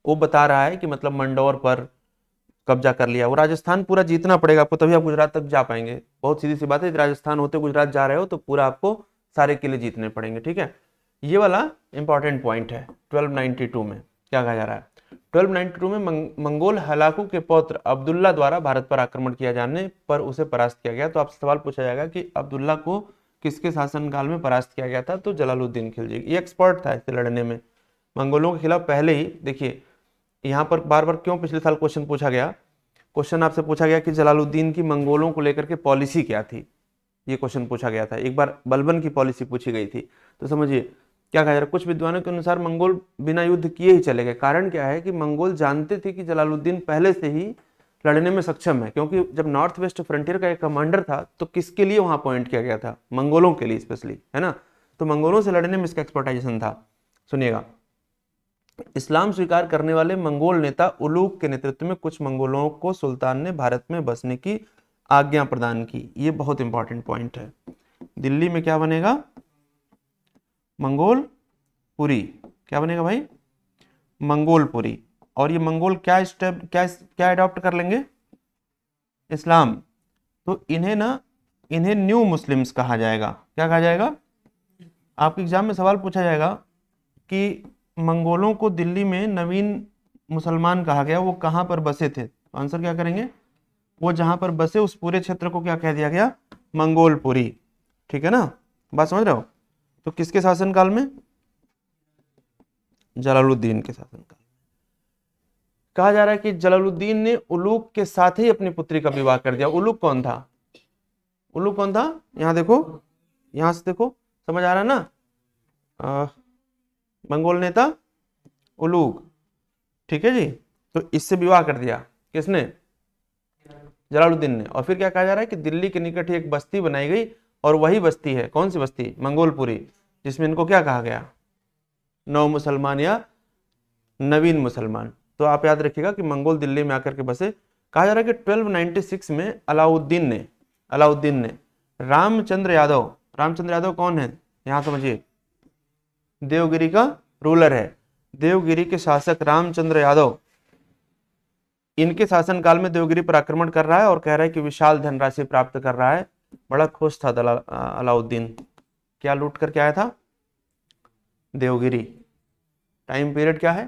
वो बता रहा है कि मतलब मंडौर पर कब्जा कर लिया। वो राजस्थान पूरा जीतना पड़ेगा आपको, तभी आप गुजरात तक जा पाएंगे। बहुत सीधी सी बात है, राजस्थान होते गुजरात जा रहे हो तो पूरा आपको सारे किले जीतने पड़ेंगे, ठीक है। ये वाला इंपॉर्टेंट पॉइंट है। 1292 में क्या कहा जा रहा है? 1292 में मंगोल हलाकू के पौत्र अब्दुल्ला द्वारा भारत पर आक्रमण किया जाने पर उसे परास्त किया गया। तो आपसे सवाल पूछा जाएगा कि अब्दुल्ला को किसके शासनकाल में परास्त किया गया था? तो जलालुद्दीन खिलजी। ये एक्सपर्ट था इससे लड़ने में, मंगोलों के खिलाफ पहले ही। देखिए, यहाँ पर बार बार क्यों पिछले साल क्वेश्चन पूछा गया? क्वेश्चन आपसे पूछा गया कि जलालुद्दीन की मंगोलों को लेकर के पॉलिसी क्या थी। ये क्वेश्चन पूछा गया था। एक बार बलबन की पॉलिसी पूछी गई थी। तो समझिए क्या कहा जा रहा है। कुछ विद्वानों के अनुसार मंगोल बिना युद्ध किए ही चले गए। कारण क्या है कि मंगोल जानते थे कि जलालुद्दीन पहले से ही लड़ने में सक्षम है, क्योंकि जब नॉर्थ वेस्ट फ्रंटियर का एक कमांडर था तो किसके लिए वहां अपॉइंट किया गया था? मंगोलों के लिए स्पेशली, है ना। तो मंगोलों से लड़ने में इसका एक्सपर्टाइजेशन था। सुनिएगा, इस्लाम स्वीकार करने वाले मंगोल नेता उलूग के नेतृत्व में कुछ मंगोलों को सुल्तान ने भारत में बसने की आज्ञा प्रदान की। ये बहुत इंपॉर्टेंट पॉइंट है। दिल्ली में क्या बनेगा? मंगोलपुरी। क्या बनेगा भाई? मंगोलपुरी। और ये मंगोल क्या स्टेप क्या अडॉप्ट कर लेंगे? इस्लाम। तो इन्हें न्यू मुस्लिम्स कहा जाएगा। क्या कहा जाएगा? आपके एग्जाम में सवाल पूछा जाएगा कि मंगोलों को दिल्ली में नवीन मुसलमान कहा गया, वो कहां पर बसे थे? तो आंसर क्या करेंगे? वो जहां पर बसे उस पूरे क्षेत्र को क्या कह दिया गया? मंगोलपुरी। ठीक है ना, बात समझ रहे हो? तो किसके शासनकाल में? जलालुद्दीन के शासनकाल। कहा जा रहा है कि जलालुद्दीन ने उलूग के साथ ही अपनी पुत्री का विवाह कर दिया। उलूग कौन था? उलूग कौन था? यहां देखो, यहां से देखो, समझ आ रहा है ना? मंगोल नेता उलूग, ठीक है जी। तो इससे विवाह कर दिया किसने? जलालुद्दीन ने। और फिर क्या कहा जा रहा है कि दिल्ली के निकट ही एक बस्ती बनाई गई, और वही बस्ती है, कौन सी बस्ती? मंगोलपुरी, जिसमें इनको क्या कहा गया? नव मुसलमान या नवीन मुसलमान। तो आप याद रखिएगा कि मंगोल दिल्ली में आकर के बसे। कहा जा रहा है कि 1296 में अलाउद्दीन ने रामचंद्र यादव कौन है? यहां समझिए, देवगिरी का रूलर है। देवगिरी के शासक रामचंद्र यादव, इनके शासनकाल में देवगिरी पर आक्रमण कर रहा है और कह रहा है कि विशाल धनराशि प्राप्त कर रहा है। बड़ा खुश था अलाउद्दीन। क्या लूट करके आया था? देवगिरी। टाइम पीरियड क्या है?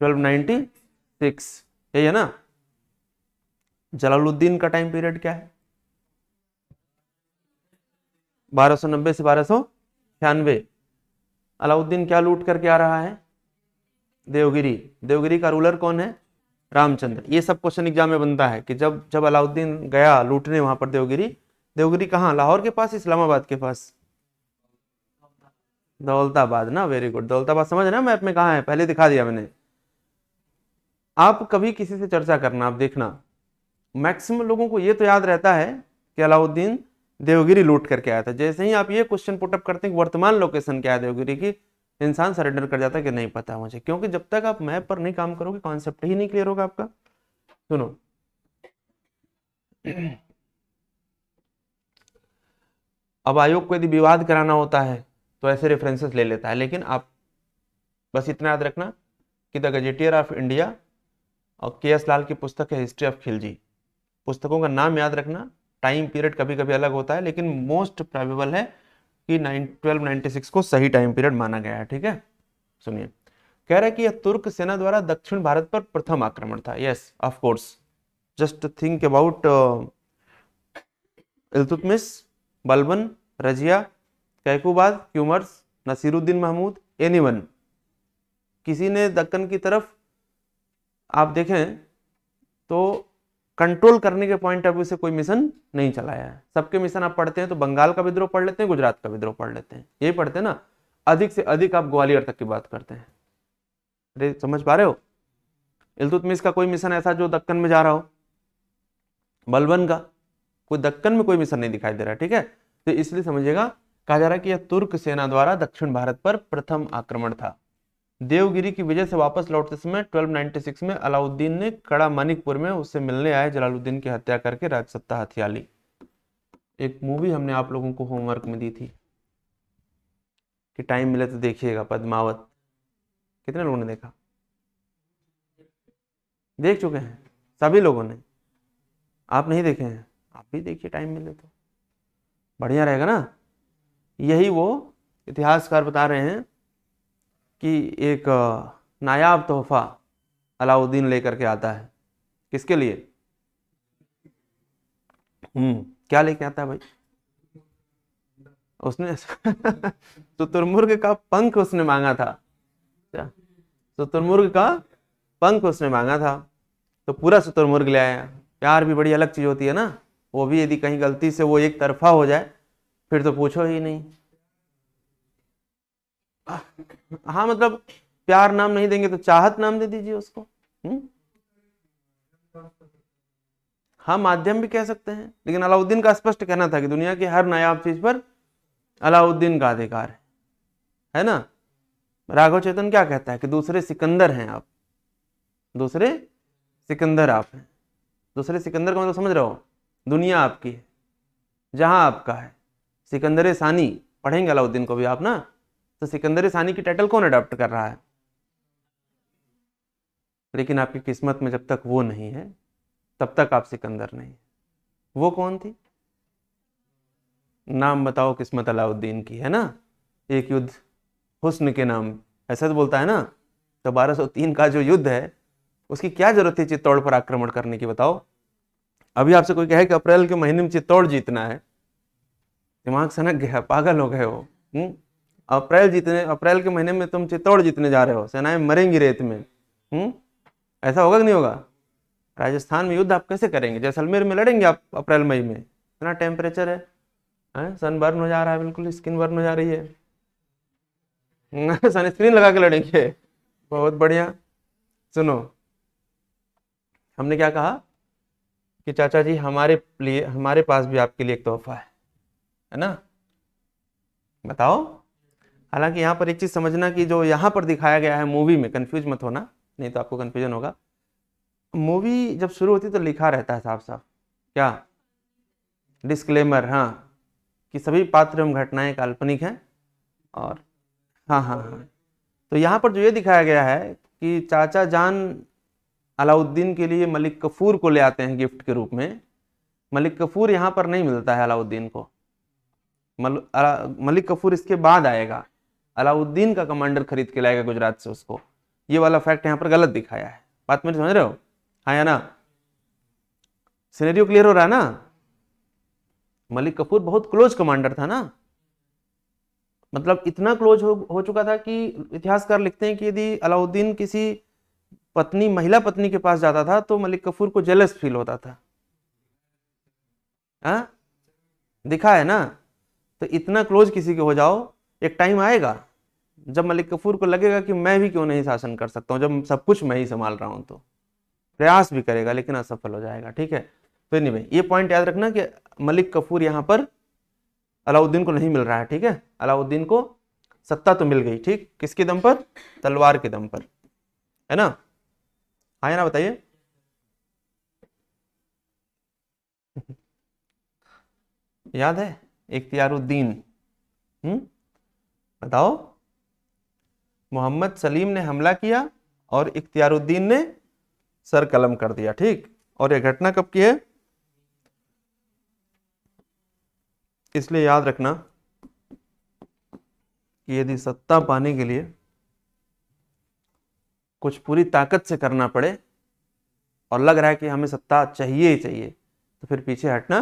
1296, यही है ना। जलालुद्दीन का टाइम पीरियड क्या है? 1290 से 1296। अलाउद्दीन क्या लूट करके आ रहा है? देवगिरी का रूलर कौन है? रामचंद्र। ये सब क्वेश्चन एग्जाम में बनता है कि जब जब अलाउद्दीन गया लूटने वहां पर देवगिरी कहाँ? लाहौर के पास, इस्लामाबाद के पास? दौलताबाद ना, वेरी गुड। दौलताबाद समझ ना मैप में कहाँ है, पहले दिखा दिया मैंने। आप कभी किसी से चर्चा करना, आप देखना, मैक्सिमम लोगों को ये तो याद रहता है कि अलाउद्दीन देवगिरी लूट करके आया था। जैसे ही आप ये क्वेश्चन पुटअप करते हैं कि वर्तमान लोकेशन क्या है देवगिरी की, इंसान सरेंडर कर जाता है कि नहीं पता मुझे, क्योंकि जब तक आप मैप पर नहीं काम करोगे कॉन्सेप्ट ही नहीं क्लियर होगा आपका। सुनो, अब आयोग को यदि विवाद कराना होता है तो ऐसे रेफरेंसेस ले लेता है, लेकिन आप बस इतना याद रखना कि द गजेटियर ऑफ इंडिया और के.एस. लाल की पुस्तक है हिस्ट्री ऑफ खिलजी, पुस्तकों का नाम याद रखना। टाइम पीरियड कभी कभी अलग होता है, लेकिन मोस्ट प्रोबेबल है कि 1296 को सही टाइम पीरियड माना गया है। ठीक है, सुनिए, कह रहा है कि यह तुर्क सेना द्वारा दक्षिण भारत पर प्रथम आक्रमण था। Yes, of course, just think about Iltutmish, Balban, Razia, Kaiqubad, Kayumars, Nasiruddin Mahmud, anyone, किसी ने दक्कन की तरफ आप देखें तो कंट्रोल करने के पॉइंट ऑफ व्यू से कोई मिशन नहीं चलाया है। सबके मिशन आप पढ़ते हैं तो बंगाल का विद्रोह पढ़ लेते हैं, गुजरात का विद्रोह पढ़ लेते हैं, यही पढ़ते हैं ना। अधिक से अधिक आप ग्वालियर तक की बात करते हैं। अरे समझ पा रहे हो? इल्तुतमिश का कोई मिशन ऐसा जो दक्कन में जा रहा हो? बलबन का कोई दक्कन में कोई मिशन नहीं दिखाई दे रहा है। ठीक है, तो इसलिए समझिएगा, कहा जा रहा है कि यह तुर्क सेना द्वारा दक्षिण भारत पर प्रथम आक्रमण था। देवगिरी की विजय से वापस लौटते समय 1296 में अलाउद्दीन ने कड़ा मानिकपुर में उससे मिलने आए जलालुद्दीन की हत्या करके राजसत्ता हथिया ली। एक मूवी हमने आप लोगों को होमवर्क में दी थी कि टाइम मिले तो देखिएगा, पद्मावत। कितने लोगों ने देखा? देख चुके हैं सभी लोगों ने? आप नहीं देखे हैं? आप भी देखिए, टाइम मिले तो बढ़िया रहेगा ना। यही वो इतिहासकार बता रहे हैं कि एक नायाब तोहफा अलाउद्दीन लेकर के आता है। किसके लिए? क्या लेके आता है भाई? उसने शुतुरमुर्ग का पंख उसने मांगा था। क्या? शुतुरमुर्ग का पंख उसने मांगा था, तो पूरा शुतुरमुर्ग ले आया। प्यार भी बड़ी अलग चीज होती है ना, वो भी यदि कहीं गलती से वो एक तरफा हो जाए फिर तो पूछो ही नहीं। हाँ मतलब प्यार नाम नहीं देंगे तो चाहत नाम दे दीजिए उसको। हाँ माध्यम भी कह सकते हैं, लेकिन अलाउद्दीन का स्पष्ट कहना था कि दुनिया की हर नायाब चीज पर अलाउद्दीन का अधिकार है ना। राघव चेतन क्या कहता है कि दूसरे सिकंदर हैं आप, दूसरे सिकंदर आप हैं। दूसरे सिकंदर का मतलब समझ रहे हो, दुनिया आपकी है, जहां आपका है। सिकंदर सानी पढ़ेंगे अलाउद्दीन को भी आप ना, तो सिकंदर सानी की टाइटल कौन अडॉप्ट कर रहा है? लेकिन आपकी किस्मत में जब तक वो नहीं है तब तक आप सिकंदर नहीं। वो कौन थी? नाम बताओ किस्मत अलाउद्दीन की, है ना। एक युद्ध हुस्न के नाम, ऐसा तो बोलता है ना। तो 1203 का जो युद्ध है उसकी क्या जरूरत थी चित्तौड़ पर आक्रमण करने की, बताओ। अभी आपसे कोई कहे कि अप्रैल के महीने में चित्तौड़ जीतना है, दिमाग सनक गया, पागल हो गए हो। अप्रैल के महीने में तुम चित्तौड़ जीतने जा रहे हो, सेनाएं मरेंगी रेत में। ऐसा होगा कि नहीं होगा? राजस्थान में युद्ध आप कैसे करेंगे? जैसलमेर में लड़ेंगे आप अप्रैल मई में? इतना टेम्परेचर है, सन बर्न हो जा रहा है, बिल्कुल स्किन बर्न हो जा रही है। सनस्क्रीन लगा के लड़ेंगे। बहुत बढ़िया। सुनो, हमने क्या कहा कि चाचा जी हमारे लिए, हमारे पास भी आपके लिए एक तोहफा है ना। बताओ। हालांकि यहाँ पर एक चीज समझना कि जो यहाँ पर दिखाया गया है मूवी में, कंफ्यूज मत होना, नहीं तो आपको कंफ्यूजन होगा। मूवी जब शुरू होती है तो लिखा रहता है साफ साफ, क्या? डिस्क्लेमर, हाँ, कि सभी पात्र एवं घटनाएं काल्पनिक हैं। और हाँ हाँ हाँ, तो यहाँ पर जो ये दिखाया गया है कि चाचा जान अलाउद्दीन के लिए मलिक कफूर को ले आते हैं गिफ्ट के रूप में। मलिक कफूर यहाँ पर नहीं मिलता है अलाउद्दीन को। मलिक कफूर इसके बाद आएगा, अलाउद्दीन का कमांडर खरीद के लाएगा गुजरात से उसको। ये वाला फैक्ट यहाँ पर गलत दिखाया है। बात मेरी समझ रहे हो? हाँ या ना? सिनेरियो क्लियर हो रहा है ना? मलिक कफूर बहुत क्लोज कमांडर था ना, मतलब इतना क्लोज हो चुका था कि इतिहासकार लिखते हैं कि यदि अलाउद्दीन किसी पत्नी, महिला पत्नी के पास जाता था तो मलिक कफूर को जेलस फील होता था। हाँ, दिखा है ना। तो इतना क्लोज किसी के हो जाओ, एक टाइम आएगा जब मलिक कफूर को लगेगा कि मैं भी क्यों नहीं शासन कर सकता हूँ, जब सब कुछ मैं ही संभाल रहा हूं। तो प्रयास भी करेगा लेकिन असफल हो जाएगा, ठीक है। तो नहीं भाई, ये पॉइंट याद रखना कि मलिक कफूर यहाँ पर अलाउद्दीन को नहीं मिल रहा है, ठीक है। अलाउद्दीन को सत्ता तो मिल गई, ठीक, किसके दम पर? तलवार के दम पर, है ना। हाँ या ना, बताइए। याद है इख्तियारुद्दीन? हम्म, बताओ। मोहम्मद सलीम ने हमला किया और इख्तियारुद्दीन ने सर कलम कर दिया, ठीक। और यह घटना कब की है? इसलिए याद रखना कि यदि सत्ता पाने के लिए कुछ पूरी ताकत से करना पड़े और लग रहा है कि हमें सत्ता चाहिए ही चाहिए, तो फिर पीछे हटना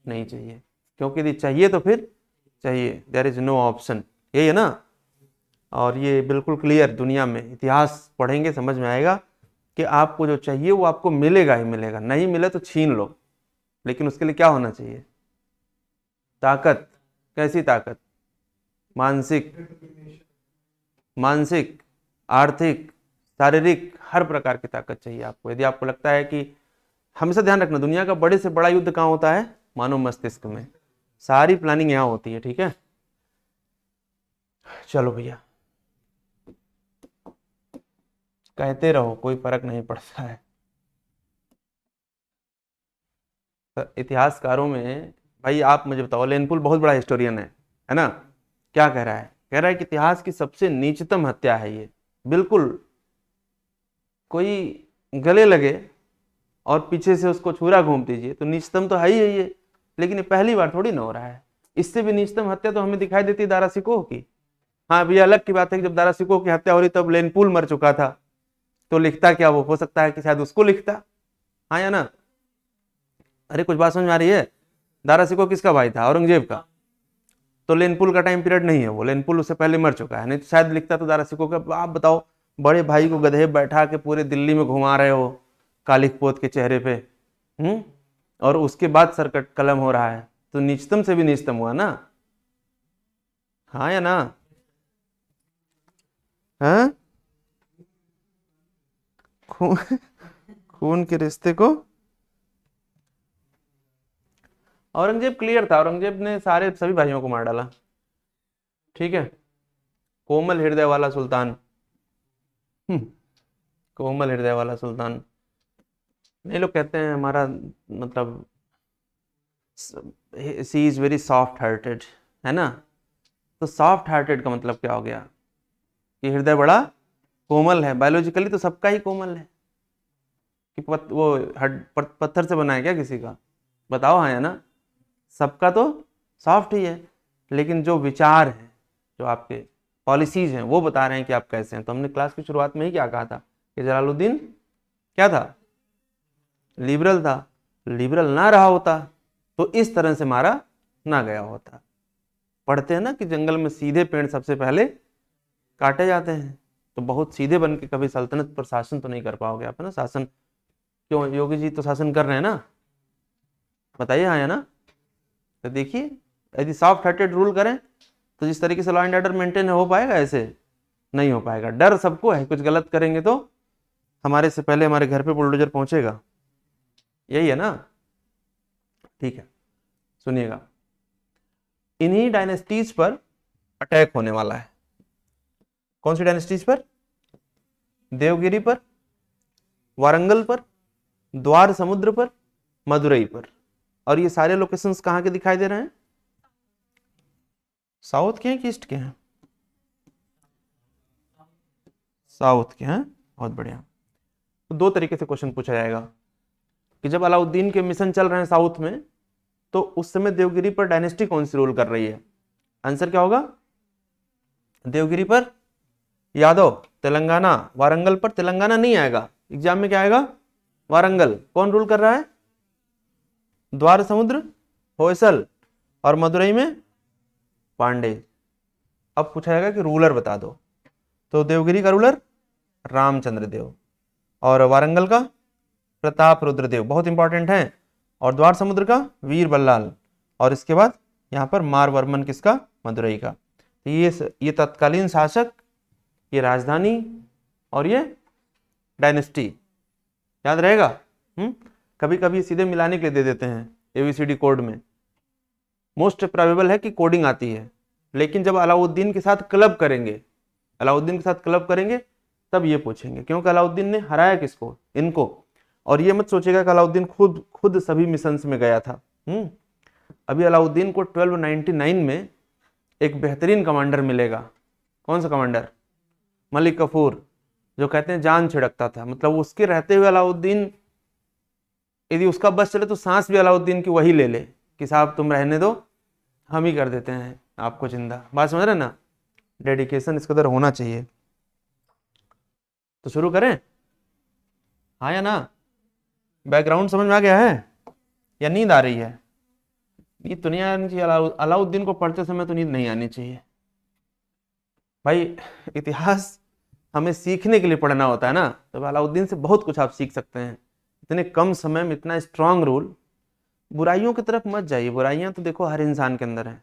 नहीं चाहिए। क्योंकि यदि चाहिए तो फिर चाहिए, देयर इज नो ऑप्शन, यही है ना। और ये बिल्कुल क्लियर, दुनिया में इतिहास पढ़ेंगे समझ में आएगा कि आपको जो चाहिए वो आपको मिलेगा ही मिलेगा, नहीं मिले तो छीन लो, लेकिन उसके लिए क्या होना चाहिए? ताकत। कैसी ताकत? मानसिक, मानसिक, आर्थिक, शारीरिक, हर प्रकार की ताकत चाहिए आपको। यदि आपको लगता है कि, हमेशा ध्यान रखना, दुनिया का बड़े से बड़ा युद्ध कहाँ होता है? मानव मस्तिष्क में। सारी प्लानिंग यहाँ होती है, ठीक है। चलो भैया, कहते रहो, कोई फर्क नहीं पड़ता है। इतिहासकारों में, भाई आप मुझे बताओ, लेनपुल बहुत बड़ा हिस्टोरियन है ना। क्या कह रहा है? कह रहा है कि इतिहास की सबसे नीचतम हत्या है ये, बिल्कुल। कोई गले लगे और पीछे से उसको छुरा घूम दीजिए तो नीचतम तो है ही है ये। लेकिन ये पहली बार थोड़ी ना हो रहा है। इससे भी नीचतम हत्या तो हमें दिखाई देती है दारा सिकोह की। हाँ भैया, अलग की बात है कि जब दारा सिकोह की हत्या हो रही तब लेनपुल मर चुका था, तो लिखता क्या वो? हो सकता है कि शायद उसको लिखता। हाँ या ना? अरे कुछ बात समझ में आ रही है? दारा सिकोह किसका भाई था? औरंगजेब का। तो लेनपुल का टाइम पीरियड नहीं है वो, लेनपुल उससे पहले मर चुका है, नहीं तो शायद लिखता तो दारा सिकोह का। आप बताओ, बड़े भाई को गधे बैठा के पूरे दिल्ली में घुमा रहे हो कालिक पोत के चेहरे पे, और उसके बाद सरकट कलम हो रहा है, तो नीचतम से भी नीचतम हुआ ना। हाँ या ना? हाँ, खून, खून के रिश्ते को औरंगजेब क्लियर था, औरंगजेब ने सारे सभी भाइयों को मार डाला, ठीक है। कोमल हृदय वाला सुल्तान, हम्म, कोमल हृदय वाला सुल्तान। नहीं, लोग कहते हैं हमारा मतलब सी इज वेरी सॉफ्ट हार्टेड, है ना। तो सॉफ्ट हार्टेड का मतलब क्या हो गया कि हृदय बड़ा कोमल है। बायोलॉजिकली तो सबका ही कोमल है कि वो पत्थर से बना है क्या किसी का, बताओ, हाँ या ना। सबका तो सॉफ्ट ही है, लेकिन जो विचार है, जो आपके पॉलिसीज हैं, वो बता रहे हैं कि आप कैसे हैं। तो हमने क्लास की शुरुआत में ही क्या कहा था कि जलालुद्दीन क्या था, लिबरल था। लिबरल ना रहा होता तो इस तरह से मारा ना गया होता। पढ़ते हैं ना कि जंगल में सीधे पेड़ सबसे पहले काटे जाते हैं। तो बहुत सीधे बन के कभी सल्तनत पर शासन तो नहीं कर पाओगे आप, है ना। शासन क्यों, योगी जी तो शासन कर रहे हैं ना, बताइए हाँ या ना। तो देखिए, यदि सॉफ्ट हार्टेड रूल करें तो जिस तरीके से लॉ एंड ऑर्डर मेंटेन हो पाएगा, ऐसे नहीं हो पाएगा। डर सबको है, कुछ गलत करेंगे तो हमारे से पहले हमारे घर पे बुलडोजर पहुंचेगा, यही है ना। ठीक है, सुनिएगा, इन्हीं डायनेस्टीज पर अटैक होने वाला है। कौन सी डायनेस्टीज पर? देवगिरी पर, वारंगल पर, द्वार समुद्र पर, मदुरई पर। और ये सारे लोकेशंस कहां के दिखाई दे रहे हैं? साउथ के हैं कि ईस्ट के हैं? साउथ के हैं, बहुत बढ़िया। तो दो तरीके से क्वेश्चन पूछा जाएगा कि जब अलाउद्दीन के मिशन चल रहे हैं साउथ में, तो उस समय देवगिरी पर डायनेस्टी कौन सी रूल कर रही है? आंसर क्या होगा? देवगिरी पर यादव, तेलंगाना। वारंगल पर तेलंगाना नहीं आएगा एग्जाम में, क्या आएगा? वारंगल। कौन रूल कर रहा है? द्वार समुद्र, होयसल। और मदुरई में पांडे। अब पूछा जाएगा कि रूलर बता दो, तो देवगिरी का रूलर रामचंद्र देव, और वारंगल का प्रताप रुद्रदेव, बहुत इंपॉर्टेंट है। और द्वार समुद्र का वीर बल्लाल। और इसके बाद यहाँ पर मारवर्मन किसका? मदुरई का। तो ये तत्कालीन शासक, ये राजधानी, और ये डायनेस्टी, याद रहेगा। कभी कभी सीधे मिलाने के लिए दे देते हैं एबीसीडी कोड में। मोस्ट प्रोबेबल है कि कोडिंग आती है, लेकिन जब अलाउद्दीन के साथ क्लब करेंगे, अलाउद्दीन के साथ क्लब करेंगे तब ये पूछेंगे, क्योंकि अलाउद्दीन ने हराया किसको? इनको। और ये मत सोचेगा कि अलाउद्दीन खुद खुद सभी मिशंस में गया था। अभी अलाउद्दीन को 1299 में एक बेहतरीन कमांडर मिलेगा। कौन सा कमांडर? मलिक कफूर, जो कहते हैं जान छिड़कता था। मतलब उसके रहते हुए अलाउद्दीन, यदि उसका बस चले तो सांस भी अलाउद्दीन की वही ले ले कि साहब तुम रहने दो, हम ही कर देते हैं आपको जिंदा। बात समझ रहे ना? डेडिकेशन इसके अंदर होना चाहिए। तो शुरू करें, हाँ या ना? बैकग्राउंड समझ में आ गया है या नींद आ रही है? नींद तो नहीं आनी चाहिए। अलाउद्दीन को पढ़ते समय तो नींद नहीं आनी चाहिए भाई। इतिहास हमें सीखने के लिए पढ़ना होता है ना, तो अलाउद्दीन से बहुत कुछ आप सीख सकते हैं। इतने कम समय में इतना स्ट्रांग रूल। बुराइयों की तरफ मत जाइए, बुराइयां तो देखो हर इंसान के अंदर है।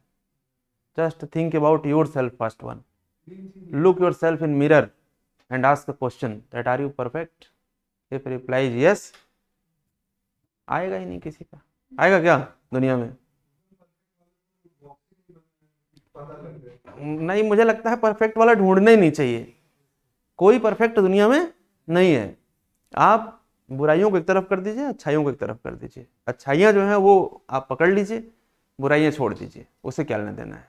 Just think about yourself first one, look yourself in mirror and ask the question that are you perfect. If reply is yes, आएगा ही नहीं किसी का। आएगा क्या दुनिया में? नहीं, मुझे लगता है परफेक्ट वाला ढूंढना ही नहीं चाहिए। कोई परफेक्ट दुनिया में नहीं है। आप बुराइयों को एक तरफ कर दीजिए, अच्छाइयों को एक तरफ कर दीजिए। अच्छाइयाँ जो हैं वो आप पकड़ लीजिए, बुराइयां छोड़ दीजिए, उसे क्या लेना देना है।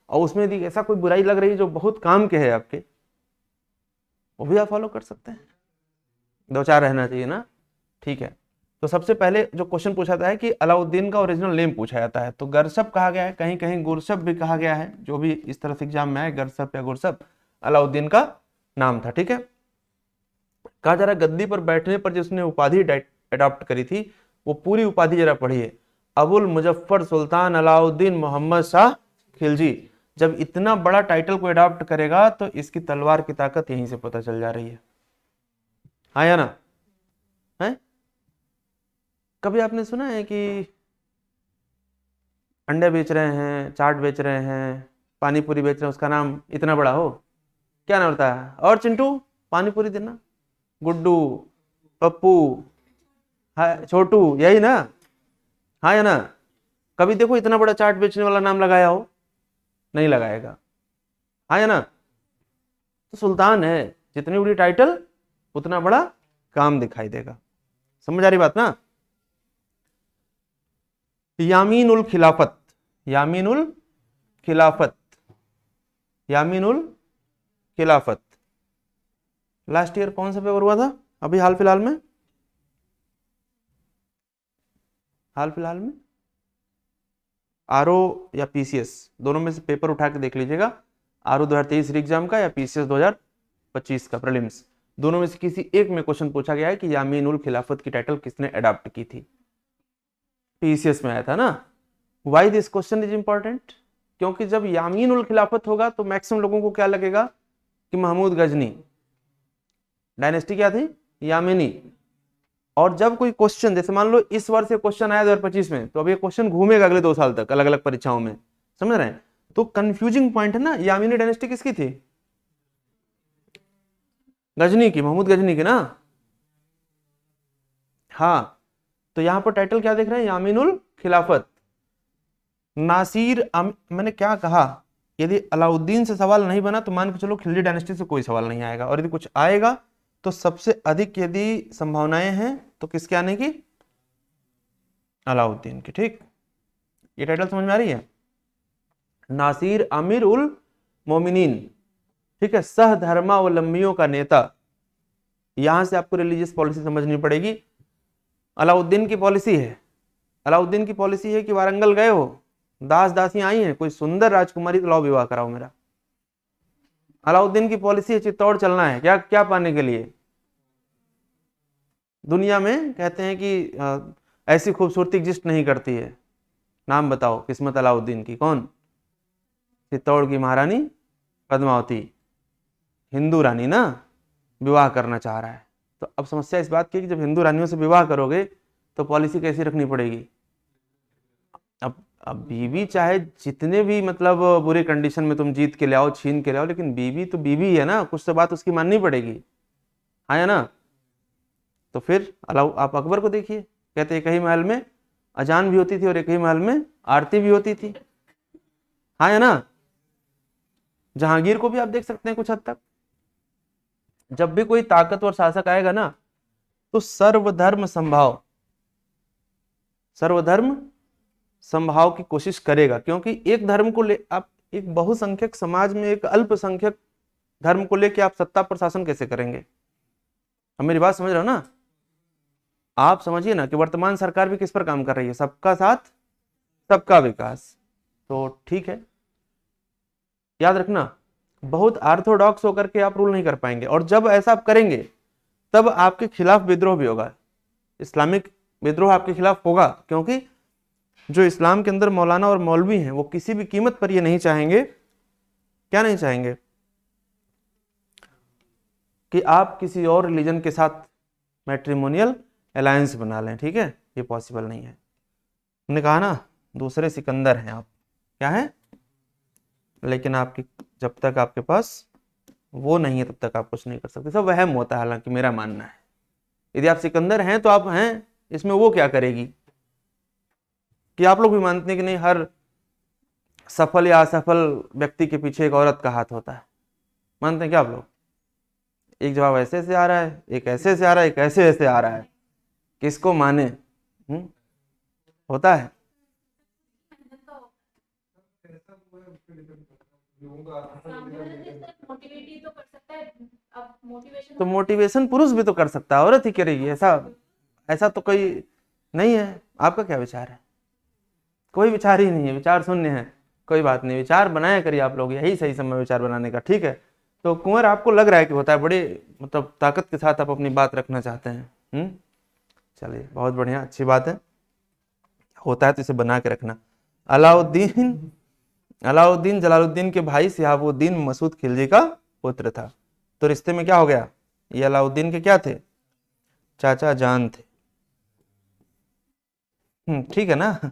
और उसमें यदि ऐसा कोई बुराई लग रही है जो बहुत काम के है आपके, वो भी आप फॉलो कर सकते हैं। दो चार रहना चाहिए ना, ठीक है। तो सबसे पहले जो क्वेश्चन पूछा जाता है कि अलाउद्दीन का ओरिजिनल नेम पूछा जाता है, तो गरशप कहा गया है, कहीं कहीं गुरशप भी कहा गया है। जो भी इस तरह से एग्जाम में आए, गरशप या गुरशप अलाउद्दीन का नाम था, ठीक है। कहा जा रहा है गद्दी पर बैठने पर जिसने उपाधि अडॉप्ट करी थी, वो पूरी उपाधि जरा पढ़िए। अबुल मुजफ्फर सुल्तान अलाउद्दीन मोहम्मद शाह खिलजी। जब इतना बड़ा टाइटल को अडॉप्ट करेगा तो इसकी तलवार की ताकत यहीं से पता चल जा रही है, हाँ या ना? है कभी आपने सुना है कि अंडे बेच रहे हैं, चाट बेच रहे हैं, पानी पूरी बेच रहे हैं, उसका नाम इतना बड़ा हो? क्या नाम होता है? और चिंटू पानी पूरी देना, गुड्डू, पप्पू, हाँ छोटू, यही ना, हाँ या ना? कभी देखो इतना बड़ा चाट बेचने वाला नाम लगाया हो? नहीं लगाएगा, हाँ या ना? तो सुल्तान है, जितनी बड़ी टाइटल उतना बड़ा काम दिखाई देगा। समझ आ रही बात ना? यामीनुल खिलाफत, यामीनुल खिलाफत, यामीनुल खिलाफत लास्ट ईयर कौन सा पेपर हुआ था अभी हाल फिलहाल में? हाल फिलहाल में आरओ या पीसीएस, दोनों में से पेपर उठा के देख लीजिएगा। आरओ 2023 एग्जाम का या पीसीएस 2025 का प्रीलिम्स, दोनों में से किसी एक में क्वेश्चन पूछा गया है कि यामीन उल खिलाफत की टाइटल किसने अडॉप्ट की थी। पीसीएस में आया था ना। Why this question is important? क्योंकि जब यामीन उल खिलाफत होगा तो मैक्सिमम लोगों को क्या लगेगा कि महमूद गजनी डायनेस्टी क्या थी, यामीनी। और जब कोई क्वेश्चन, जैसे मान लो इस वर्ष क्वेश्चन आया 2025 में, तो अब ये क्वेश्चन घूमेगा अगले 2 साल तक अलग अलग परीक्षाओं में, समझ रहे हैं? तो कंफ्यूजिंग पॉइंट है ना, यामीनी डायनेस्टी किसकी थी? गजनी की, महमूद गजनी की ना। हाँ, तो यहां पर टाइटल क्या देख रहे हैं, यामीनुल खिलाफत। मैंने क्या कहा, यदि अलाउद्दीन से सवाल नहीं बना तो मान के चलो खिलजी डायनेस्टी से कोई सवाल नहीं आएगा, और यदि कुछ आएगा तो सबसे अधिक यदि संभावनाएं हैं तो किसके आने की? अलाउद्दीन की। ठीक, ये टाइटल समझ में आ रही है? नासिर अमीर उल मोमिनीन, ठीक है, सहधर्मावलंबियों का नेता। यहां से आपको रिलीजियस पॉलिसी समझनी पड़ेगी। अलाउद्दीन की पॉलिसी है, अलाउद्दीन की पॉलिसी है कि वारंगल गए हो, दास दासी आई हैं, कोई सुंदर राजकुमारी तो लाओ विवाह कराओ मेरा। अलाउद्दीन की पॉलिसी है चित्तौड़ चलना है, क्या क्या पाने के लिए? दुनिया में कहते हैं कि ऐसी खूबसूरती एग्जिस्ट नहीं करती है। नाम बताओ किस्मत अलाउद्दीन की, कौन? चित्तौड़ की महारानी पद्मावती, हिंदू रानी ना, विवाह करना चाह रहा है। तो अब समस्या इस बात की कि जब हिंदू रानियों से विवाह करोगे तो पॉलिसी कैसी रखनी पड़ेगी? अब बीवी चाहे जितने भी मतलब बुरे कंडीशन में तुम जीत के ले आओ, छीन के ले आओ, लेकिन बीवी तो बीवी है ना, कुछ तो बात उसकी माननी पड़ेगी, हाँ या ना? तो फिर अलाउ आप अकबर को देखिए, कहते एक ही महल में अजान भी होती थी और एक ही महल में आरती भी होती थी, हाँ या ना? जहांगीर को भी आप देख सकते हैं कुछ हद तक। जब भी कोई ताकतवर शासक आएगा ना तो सर्वधर्म संभाव, सर्वधर्म संभाव की कोशिश करेगा, क्योंकि एक धर्म को ले आप, एक बहुसंख्यक समाज में एक अल्पसंख्यक धर्म को लेकर आप सत्ता प्रशासन कैसे करेंगे? अब मेरी बात समझ रहे हो ना? आप समझिए ना कि वर्तमान सरकार भी किस पर काम कर रही है, सबका साथ सबका विकास। तो ठीक है, याद रखना, बहुत ऑर्थोडॉक्स होकर के आप रूल नहीं कर पाएंगे, और जब ऐसा आप करेंगे तब आपके खिलाफ विद्रोह भी होगा, इस्लामिक विद्रोह आपके खिलाफ होगा, क्योंकि जो इस्लाम के अंदर मौलाना और मौलवी हैं वो किसी भी कीमत पर ये नहीं चाहेंगे, क्या नहीं चाहेंगे, कि आप किसी और रिलीजन के साथ मैट्रिमोनियल अलायंस बना लें। ठीक है, ये पॉसिबल नहीं है। हमने कहा ना दूसरे सिकंदर हैं आप, क्या है, लेकिन आपकी जब तक आपके पास वो नहीं है तब तक आप कुछ नहीं कर सकते। सब वहम होता है, हालांकि मेरा मानना है यदि आप सिकंदर हैं तो आप हैं, इसमें वो क्या करेगी? कि आप लोग भी मानते हैं कि नहीं हर सफल या असफल व्यक्ति के पीछे एक औरत का हाथ होता है, मानते हैं क्या आप लोग? एक जवाब ऐसे से आ रहा है, एक ऐसे से आ रहा है, एक ऐसे ऐसे आ रहा है, किसको माने? होता है। तो मोटिवेशन पुरुष भी तो कर सकता है, औरत ही करेगी? ऐसा ऐसा तो कोई नहीं है। आपका क्या विचार है? कोई विचार ही नहीं है, विचार शून्य है। कोई बात नहीं, विचार बनाया करिए आप लोग, यही सही समय विचार बनाने का। ठीक है, तो कुंवर आपको लग रहा है कि होता है, बड़े मतलब ताकत के साथ आप अपनी बात रखना चाहते हैं। चलिए बहुत बढ़िया, अच्छी बात है, होता है तो इसे बना के रखना। अलाउद्दीन, अलाउद्दीन जलालुद्दीन के भाई सिहाबुद्दीन मसूद खिलजी का पुत्र था। तो रिश्ते में क्या हो गया, ये अलाउद्दीन के क्या थे, चाचा जान थे। ठीक है ना?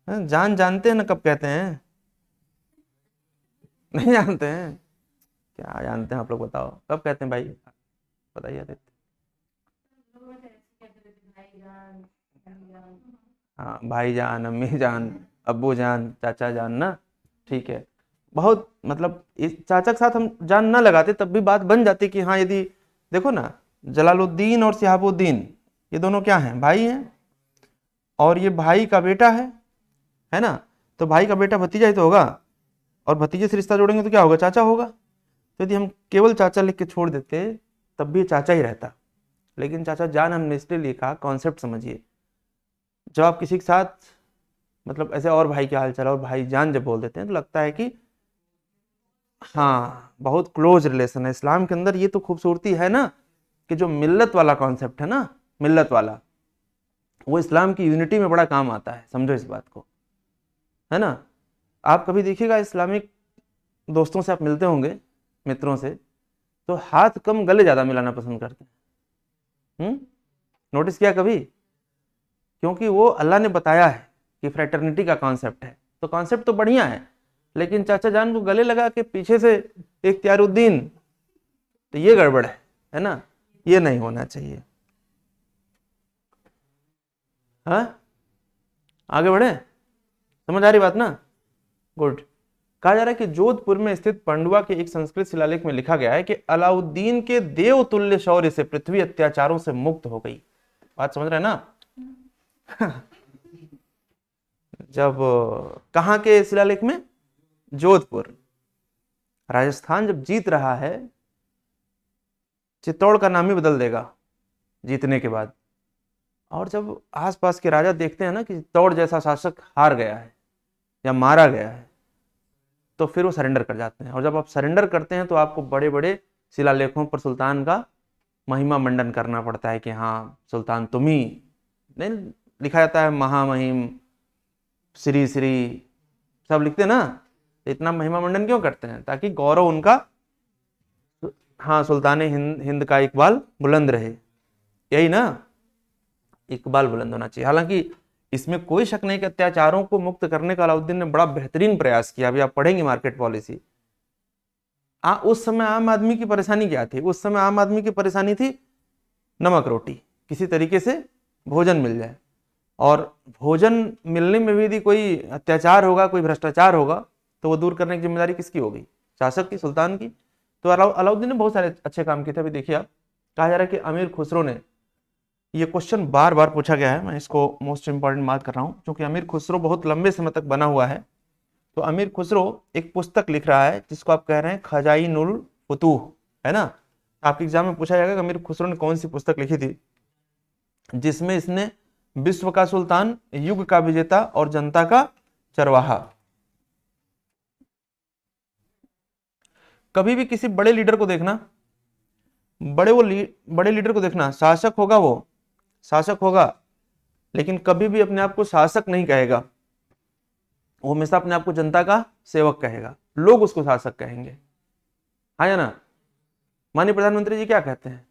जान जानते हैं ना कब कहते हैं? नहीं जानते हैं? क्या जानते हैं आप लोग, बताओ कब कहते हैं भाई, बताइए। हाँ, भाई जान, अम्मी जान, अब्बू जान, चाचा जान ना, ठीक है। बहुत मतलब इस चाचा के साथ हम जान ना लगाते तब भी बात बन जाती कि हाँ, यदि देखो ना, जलालुद्दीन और सिहाबुद्दीन ये दोनों क्या हैं, भाई हैं, और ये भाई का बेटा है ना। तो भाई का बेटा भतीजा ही तो होगा, और भतीजे से रिश्ता जोड़ेंगे तो क्या होगा, चाचा होगा। तो यदि हम केवल चाचा लिख के छोड़ देते तब भी चाचा ही रहता, लेकिन चाचा जान हमने इसलिए लिखा, कॉन्सेप्ट समझिए। जब आप किसी के साथ मतलब ऐसे और भाई क्या हाल चाल और भाई जान जब बोल देते हैं तो लगता है कि हाँ, बहुत क्लोज रिलेशन है। इस्लाम के अंदर ये तो खूबसूरती है ना कि जो मिल्लत वाला कॉन्सेप्ट है ना, मिल्लत वाला, वो इस्लाम की यूनिटी में बड़ा काम आता है, समझो इस बात को, है ना। आप कभी देखिएगा इस्लामिक दोस्तों से आप मिलते होंगे, मित्रों से, तो हाथ कम गले ज्यादा मिलाना पसंद करते हैं। नोटिस किया कभी? क्योंकि वो अल्लाह ने बताया है कि फ्रेटर्निटी का कॉन्सेप्ट है, तो कॉन्सेप्ट तो बढ़िया है, लेकिन चाचा जान को गले लगा के पीछे से इख्तियारुद्दीन, तो ये गड़बड़ है ना, ये नहीं होना चाहिए। हाँ, आगे बढ़े, समझ आ रही बात ना? गुड। कहा जा रहा है कि जोधपुर में स्थित पांडुआ के एक संस्कृत शिलालेख में लिखा गया है कि अलाउद्दीन के देवतुल्य शौर्य से पृथ्वी अत्याचारों से मुक्त हो गई। बात समझ रहे हैं ना? जब कहाँ के शिलालेख में? जोधपुर, राजस्थान जब जीत रहा है, चित्तौड़ का नाम ही बदल देगा जीतने के बाद। और जब आसपास के राजा देखते हैं ना कि चित्तौड़ जैसा शासक हार गया है या मारा गया है, तो फिर वो सरेंडर कर जाते हैं। और जब आप सरेंडर करते हैं तो आपको बड़े बड़े शिलालेखों पर सुल्तान का महिमा मंडन करना पड़ता है कि हाँ सुल्तान तुम ही, नहीं लिखा जाता है महामहिम श्री श्री, सब लिखते हैं ना। तो इतना महिमा मंडन क्यों करते हैं? ताकि गौरव उनका, हाँ, सुल्तान हिंद का इकबाल बुलंद रहे, यही ना, इकबाल बुलंद होना चाहिए। हालांकि इसमें कोई शक नहीं कि अत्याचारों को मुक्त करने का अलाउद्दीन ने बड़ा बेहतरीन प्रयास किया। अभी आप पढ़ेंगे मार्केट पॉलिसी। उस समय आम आदमी की परेशानी क्या थी? उस समय आम आदमी की परेशानी थी नमक रोटी, किसी तरीके से भोजन मिल जाए। और भोजन मिलने में भी यदि कोई अत्याचार होगा, कोई भ्रष्टाचार होगा, तो वो दूर करने की जिम्मेदारी किसकी होगी? शासक की, सुल्तान की। तो अलाउद्दीन ने बहुत सारे अच्छे काम किए थे। अभी देखिए आप, कहा जा रहा है कि अमीर खुसरो ने, ये क्वेश्चन बार बार पूछा गया है, मैं इसको मोस्ट इंपॉर्टेंट मार्क कर रहा हूं, क्योंकि अमीर खुसरो बहुत लंबे समय तक बना हुआ है। तो अमीर खुसरो एक पुस्तक लिख रहा है जिसको आप कह रहे हैं खजाइनुल फुतूह, है ना। आपके एग्जाम में पूछा जाएगा कि अमीर खुसरो ने कौन सी पुस्तक लिखी थी जिसमें इसने विश्व का सुल्तान, युग का विजेता और जनता का चरवाहा, कभी भी किसी बड़े लीडर को देखना, बड़े लीडर को देखना, शासक होगा, वो शासक होगा, लेकिन कभी भी अपने आप को शासक नहीं कहेगा, वो हमेशा अपने आप को जनता का सेवक कहेगा, लोग उसको शासक कहेंगे। हाँ या ना? माननीय प्रधानमंत्री जी क्या कहते हैं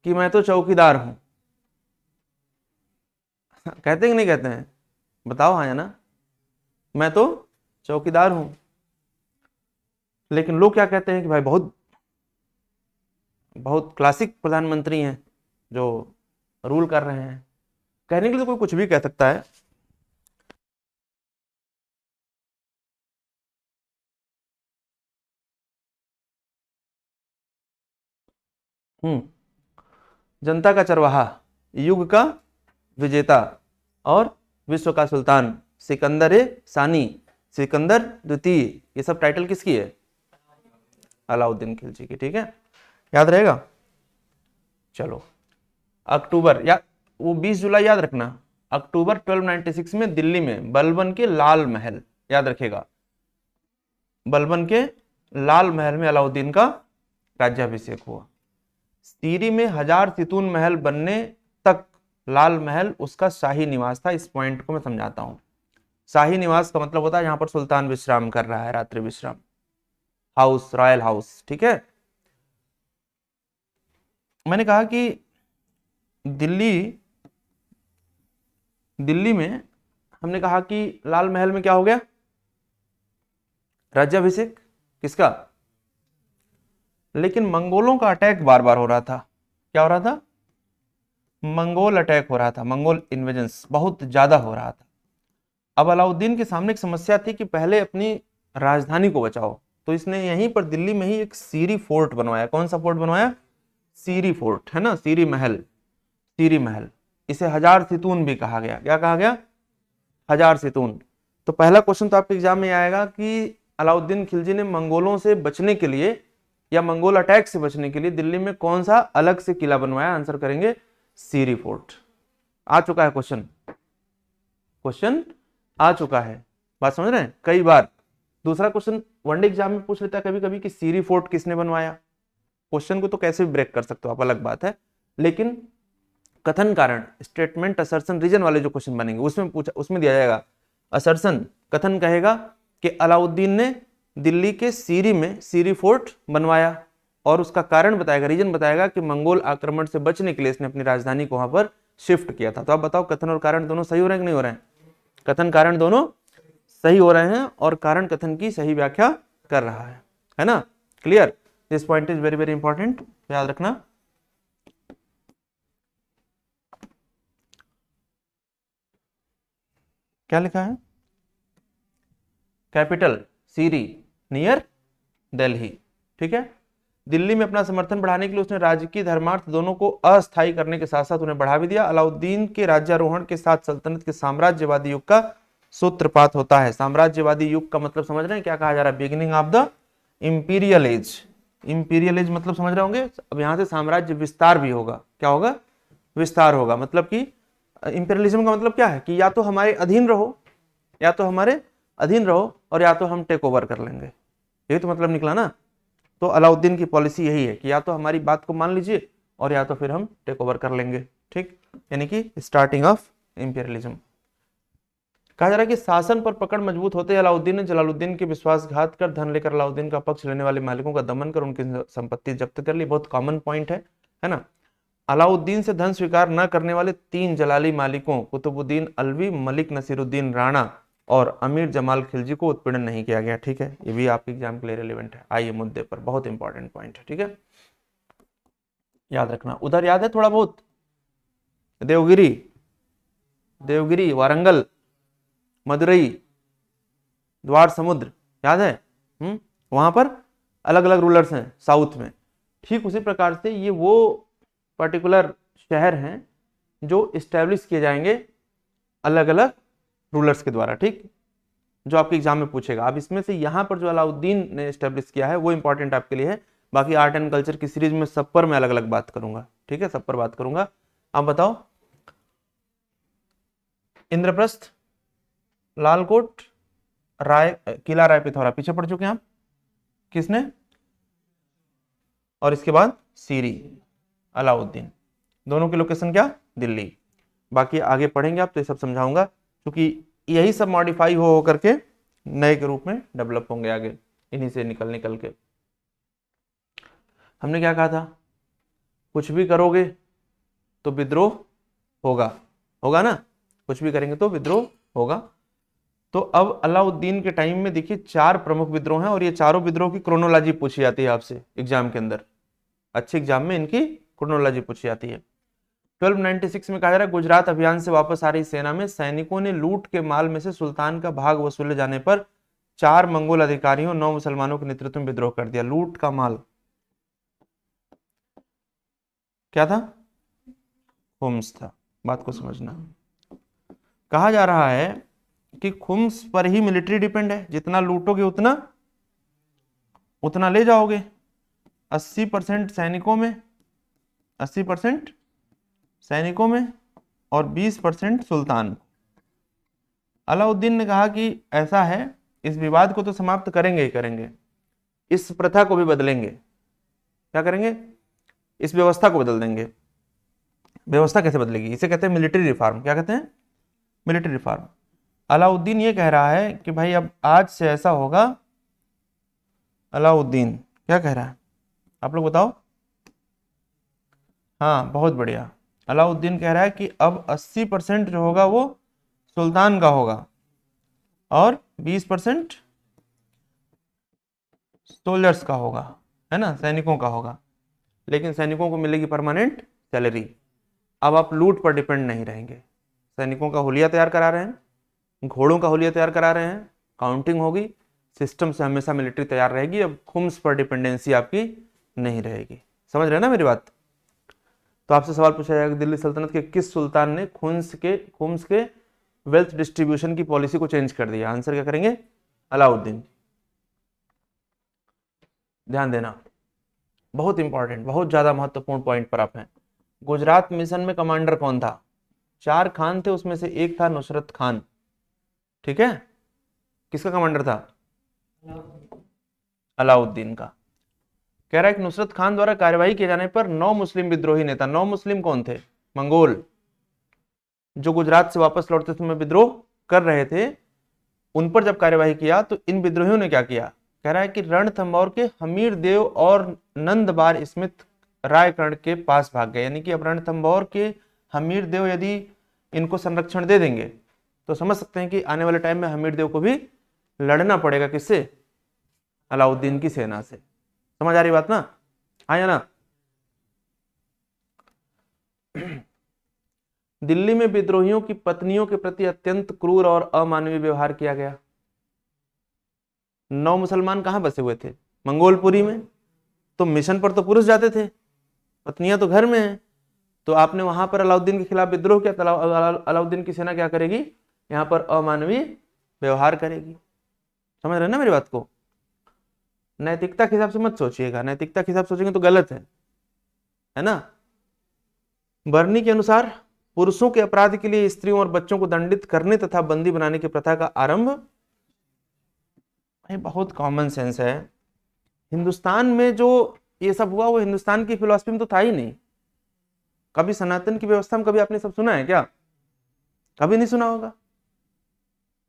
कि मैं तो चौकीदार हूं। कहते हैं कि नहीं कहते हैं? बताओ हाँ या ना? मैं तो चौकीदार हूं। लेकिन लोग क्या कहते हैं कि भाई बहुत बहुत क्लासिक प्रधानमंत्री हैं जो रूल कर रहे हैं। कहने के लिए तो कोई कुछ भी कह सकता है। जनता का चरवाहा, युग का विजेता और विश्व का सुल्तान, सिकंदर सानी, सिकंदर द्वितीय, ये सब टाइटल किसकी है? अलाउद्दीन खिलजी की। ठीक है, याद रहेगा। चलो, अक्टूबर, या वो 20 जुलाई याद रखना, अक्टूबर 1296 में दिल्ली में बलबन के लाल महल, याद रखेगा, बलबन के लाल महल में अलाउद्दीन का राज्याभिषेक हुआ। सीरी में 1000 सितून महल बनने तक लाल महल उसका शाही निवास था। इस पॉइंट को मैं समझाता हूं। शाही निवास का मतलब होता है जहां पर सुल्तान विश्राम कर रहा है, रात्रि विश्राम, हाउस, रॉयल हाउस। ठीक है, मैंने कहा कि दिल्ली दिल्ली में हमने कहा कि लाल महल में क्या हो गया? राज्याभिषेक किसका? लेकिन मंगोलों का अटैक बार बार हो रहा था। क्या हो रहा था? मंगोल अटैक हो रहा था, मंगोल इन्वेजन्स बहुत ज्यादा हो रहा था। अब अलाउद्दीन के सामने एक समस्या थी कि पहले अपनी राजधानी को बचाओ, तो इसने यहीं पर दिल्ली में ही एक सीरी फोर्ट बनवाया। कौन सा फोर्ट बनवाया? सीरी फोर्ट, है ना, सीरी महल, सीरी महल। इसे हजार सितून भी कहा गया। क्या कहा गया? हजार सितून। तो पहला क्वेश्चन तो आपके एग्जाम में आएगा कि अलाउद्दीन खिलजी ने मंगोलों से बचने के लिए या मंगोल अटैक से बचने के लिए दिल्ली में कौन सा अलग से किला बनवाया? आंसर करेंगे सीरी फोर्ट। आ चुका है क्वेश्चन, क्वेश्चन आ चुका है, बात समझ रहे हैं? कई बार दूसरा क्वेश्चन वनडे एग्जाम में पूछ लेता है कभी कभी कि सीरी फोर्ट किसने बनवाया। क्वेश्चन को तो कैसे भी ब्रेक कर सकते हो आप, अलग बात है, लेकिन कथन कारण, स्टेटमेंट, असर्शन, रीजन वाले जो क्वेश्चन बनेंगे उसमें पूछा, उसमें दिया जाएगा असर्शन, कथन कहेगा कि अलाउद्दीन ने दिल्ली के सीरी में सीरी फोर्ट बनवाया और उसका कारण बताएगा, रीजन बताएगा कि मंगोल आक्रमण से बचने के लिए इसने अपनी राजधानी को वहां पर शिफ्ट किया था। तो आप बताओ कथन और कारण दोनों सही हो रहे हैं कि नहीं हो रहे हैं? कथन कारण दोनों सही हो रहे हैं और कारण कथन की सही व्याख्या कर रहा है ना? Clear? This point is very very important, याद रखना। क्या लिखा है? कैपिटल सीरी नियर दिल्ली, ठीक है। दिल्ली में अपना समर्थन बढ़ाने के लिए उसने राजकीय धर्मार्थ दोनों को अस्थायी करने के साथ साथ उन्हें बढ़ा भी दिया। अलाउद्दीन के राज्यारोहण के साथ सल्तनत के साम्राज्यवादी युग का सूत्रपात होता है। साम्राज्यवादी युग का मतलब समझ रहे हैं क्या कहा जा रहा है? Beginning of the imperial age. Imperial age मतलब समझ रहे होंगे, अब यहां से साम्राज्य विस्तार भी होगा। क्या होगा? विस्तार होगा। मतलब कि इंपीरियलिज्म का मतलब क्या है कि या तो हमारे अधीन रहो, या तो हमारे अधीन रहो, और या तो हम टेक ओवर कर लेंगे। यही तो मतलब निकला ना। तो अलाउद्दीन की पॉलिसी यही है कि या तो हमारी बात को मान लीजिए और या तो फिर हम टेक ओवर कर लेंगे, ठीक, यानी कि स्टार्टिंग ऑफ इंपीरियलिज्म। कहा जा रहा है कि शासन पर पकड़ मजबूत होते अलाउद्दीन ने जलालुद्दीन के विश्वासघात कर धन लेकर अलाउद्दीन का पक्ष लेने वाले मालिकों का दमन कर उनकी संपत्ति जब्त कर ली। बहुत कॉमन पॉइंट है ना। अलाउद्दीन से धन स्वीकार न करने वाले 3 जलाली मालिकों कुतुबुद्दीन अलवी, मलिक नसीरुद्दीन राणा और अमीर जमाल खिलजी को उत्पीड़न नहीं किया गया, ठीक है। ये भी आपके एग्जाम के लिए रिलेवेंट है। आइए मुद्दे पर, बहुत इंपॉर्टेंट पॉइंट है, ठीक है, याद रखना। उधर याद है थोड़ा बहुत? देवगिरी, देवगिरी, वारंगल, मदुरई, द्वार समुद्र, याद है? वहां पर अलग अलग रूलर्स हैं साउथ में। ठीक उसी प्रकार से ये वो पर्टिकुलर शहर हैं जो इस्टेब्लिश किए जाएंगे अलग अलग रूलर्स के द्वारा, ठीक, जो आपके एग्जाम में पूछेगा। अब इसमें से यहां पर जो अलाउद्दीन ने इस्टेब्लिश किया है वो इंपॉर्टेंट आपके लिए है। बाकी आर्ट एंड कल्चर की सीरीज में सब पर मैं अलग अलग बात करूंगा, ठीक है, सब पर बात करूंगा। आप बताओ, इंद्रप्रस्थ, लालकोट, राय, किला राय पिथौरा पीछे पड़ चुके हैं आप, किसने? और इसके बाद सीरी, अलाउद्दीन। दोनों की लोकेशन क्या? दिल्ली। बाकी आगे पढ़ेंगे आप तो ये सब समझाऊंगा, क्योंकि यही सब मॉडिफाई हो करके नए के रूप में डेवलप होंगे आगे, इन्हीं से निकल निकल के। हमने क्या कहा था? कुछ भी करोगे तो विद्रोह होगा, होगा ना, कुछ भी करेंगे तो विद्रोह होगा। तो अब अलाउद्दीन के टाइम में देखिए 4 प्रमुख विद्रोह हैं और ये चारों विद्रोह की क्रोनोलॉजी पूछी जाती है आपसे एग्जाम के अंदर। अच्छे एग्जाम में इनकी क्रोनोलॉजी पूछी जाती है। 1296 में कहा जा रहा है गुजरात अभियान से वापस आ रही सेना में सैनिकों ने लूट के माल में से सुल्तान का भाग वसूले जाने पर 4 मंगोल अधिकारियों 9 मुसलमानों के नेतृत्व में विद्रोह कर दिया। लूट का माल क्या था? खुम्स था। बात को समझना। कहा जा रहा है कि खुम्स पर ही मिलिट्री डिपेंड है, जितना लूटोगे उतना उतना ले जाओगे। 80% सैनिकों में, 80% सैनिकों में और 20% सुल्तान। अलाउद्दीन ने कहा कि ऐसा है, इस विवाद को तो समाप्त करेंगे ही करेंगे, इस प्रथा को भी बदलेंगे। क्या करेंगे? इस व्यवस्था को बदल देंगे। व्यवस्था कैसे बदलेगी? इसे कहते हैं मिलिट्री रिफॉर्म। क्या कहते हैं? Military reform. अलाउद्दीन ये कह रहा है कि भाई अब आज से ऐसा होगा। अलाउद्दीन क्या कह रहा है आप लोग बताओ? हाँ, बहुत बढ़िया। अलाउद्दीन कह रहा है कि अब 80% जो होगा वो सुल्तान का होगा और 20% सोल्जर्स का होगा, है ना, सैनिकों का होगा। लेकिन सैनिकों को मिलेगी परमानेंट सैलरी। अब आप लूट पर डिपेंड नहीं रहेंगे। सैनिकों का हुलिया तैयार करा रहे हैं, घोड़ों का हुलिया तैयार करा रहे हैं, काउंटिंग होगी, सिस्टम से हमेशा मिलिट्री तैयार रहेगी। अब खुम्स पर डिपेंडेंसी आपकी नहीं रहेगी। समझ रहे हैं ना मेरी बात? तो आपसे सवाल पूछा जाएगा दिल्ली सल्तनत के किस सुल्तान ने खुम्स के वेल्थ डिस्ट्रीब्यूशन की पॉलिसी को चेंज कर दिया? आंसर क्या करेंगे? अलाउद्दीन। ध्यान देना, बहुत इंपॉर्टेंट, बहुत ज्यादा महत्वपूर्ण पॉइंट पर आप हैं। गुजरात मिशन में कमांडर कौन था? 4 खान थे, उसमें से एक था नुसरत खान। ठीक है, किसका कमांडर था? अलाउद्दीन का। कह रहा है कि नुसरत खान द्वारा कार्यवाही किए जाने पर 9 मुस्लिम विद्रोही नेता, 9 मुस्लिम कौन थे? मंगोल, जो गुजरात से वापस लौटते समय विद्रोह कर रहे थे, उन पर जब कार्यवाही किया तो इन विद्रोहियों ने क्या किया? कह रहा है कि रणथंभौर के हमीर देव और नंदबार स्मिथ रायकर्ण के पास भाग गए। यानी कि अब रणथंभौर के हमीर देव यदि इनको संरक्षण दे देंगे तो समझ सकते हैं कि आने वाले टाइम में हमीर देव को भी लड़ना पड़ेगा। किससे? अलाउद्दीन की सेना से। समझ आ रही बात ना? आया ना? दिल्ली में विद्रोहियों की पत्नियों के प्रति अत्यंत क्रूर और अमानवीय व्यवहार किया गया। 9 मुसलमान कहां बसे हुए थे? मंगोलपुरी में। तो मिशन पर तो पुरुष जाते थे, पत्नियां तो घर में हैं। तो आपने वहां पर अलाउद्दीन के खिलाफ विद्रोह किया तो अलाउद्दीन की सेना क्या करेगी? यहां पर अमानवीय व्यवहार करेगी। समझ रहे हैं ना मेरी बात को? नैतिकता के हिसाब से मत सोचिएगा, नैतिकता के हिसाब से सोचेंगे तो गलत है ना? बर्नी के अनुसार पुरुषों के अपराध के लिए स्त्रियों और बच्चों को दंडित करने तथा बंदी बनाने की प्रथा का आरंभ, ये बहुत कॉमन सेंस है। हिंदुस्तान में जो ये सब हुआ वो हिंदुस्तान की फिलॉसफी में तो था ही नहीं। कभी सनातन की व्यवस्था में कभी आपने सब सुना है क्या? कभी नहीं सुना होगा।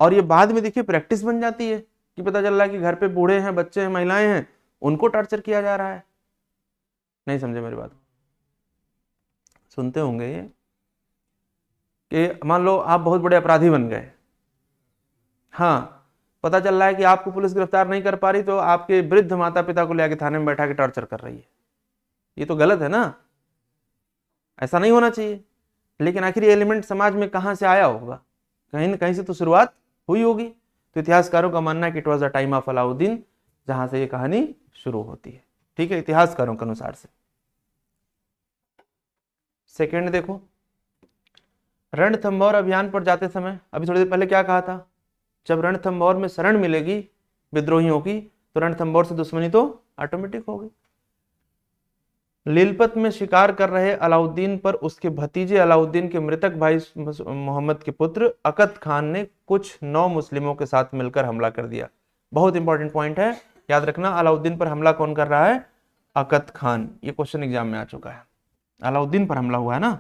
और ये बाद में देखिए प्रैक्टिस बन जाती है कि पता चल रहा है कि घर पे बूढ़े हैं, बच्चे हैं, महिलाएं हैं, उनको टॉर्चर किया जा रहा है। नहीं समझे मेरी बात? सुनते होंगे ये कि मान लो आप बहुत बड़े अपराधी बन गए, हाँ, पता चल रहा है कि आपको पुलिस गिरफ्तार नहीं कर पा रही तो आपके वृद्ध माता पिता को ले आके थाने में बैठा के टॉर्चर कर रही है। ये तो गलत है ना? ऐसा नहीं होना चाहिए। लेकिन आखिर ये एलिमेंट समाज में कहां से आया होगा? कहीं ना कहीं से तो शुरुआत हुई होगी। तो इतिहासकारों का मानना है कि it was the time of Alauddin, जहां से ये कहानी शुरू होती है। ठीक है, इतिहासकारों के अनुसार से। सेकेंड देखो, रणथंभौर अभियान पर जाते समय अभी थोड़ी देर पहले क्या कहा था? जब रणथंभौर में शरण मिलेगी विद्रोहियों की तो रणथंभौर से दुश्मनी तो ऑटोमेटिक होगी। लीलपत में शिकार कर रहे अलाउद्दीन पर उसके भतीजे अलाउद्दीन के मृतक भाई मोहम्मद के पुत्र अकत खान ने कुछ 9 मुस्लिमों के साथ मिलकर हमला कर दिया। बहुत इंपॉर्टेंट पॉइंट है, याद रखना। अलाउद्दीन पर हमला कौन कर रहा है? अकत खान। ये क्वेश्चन एग्जाम में आ चुका है। अलाउद्दीन पर हमला हुआ है ना?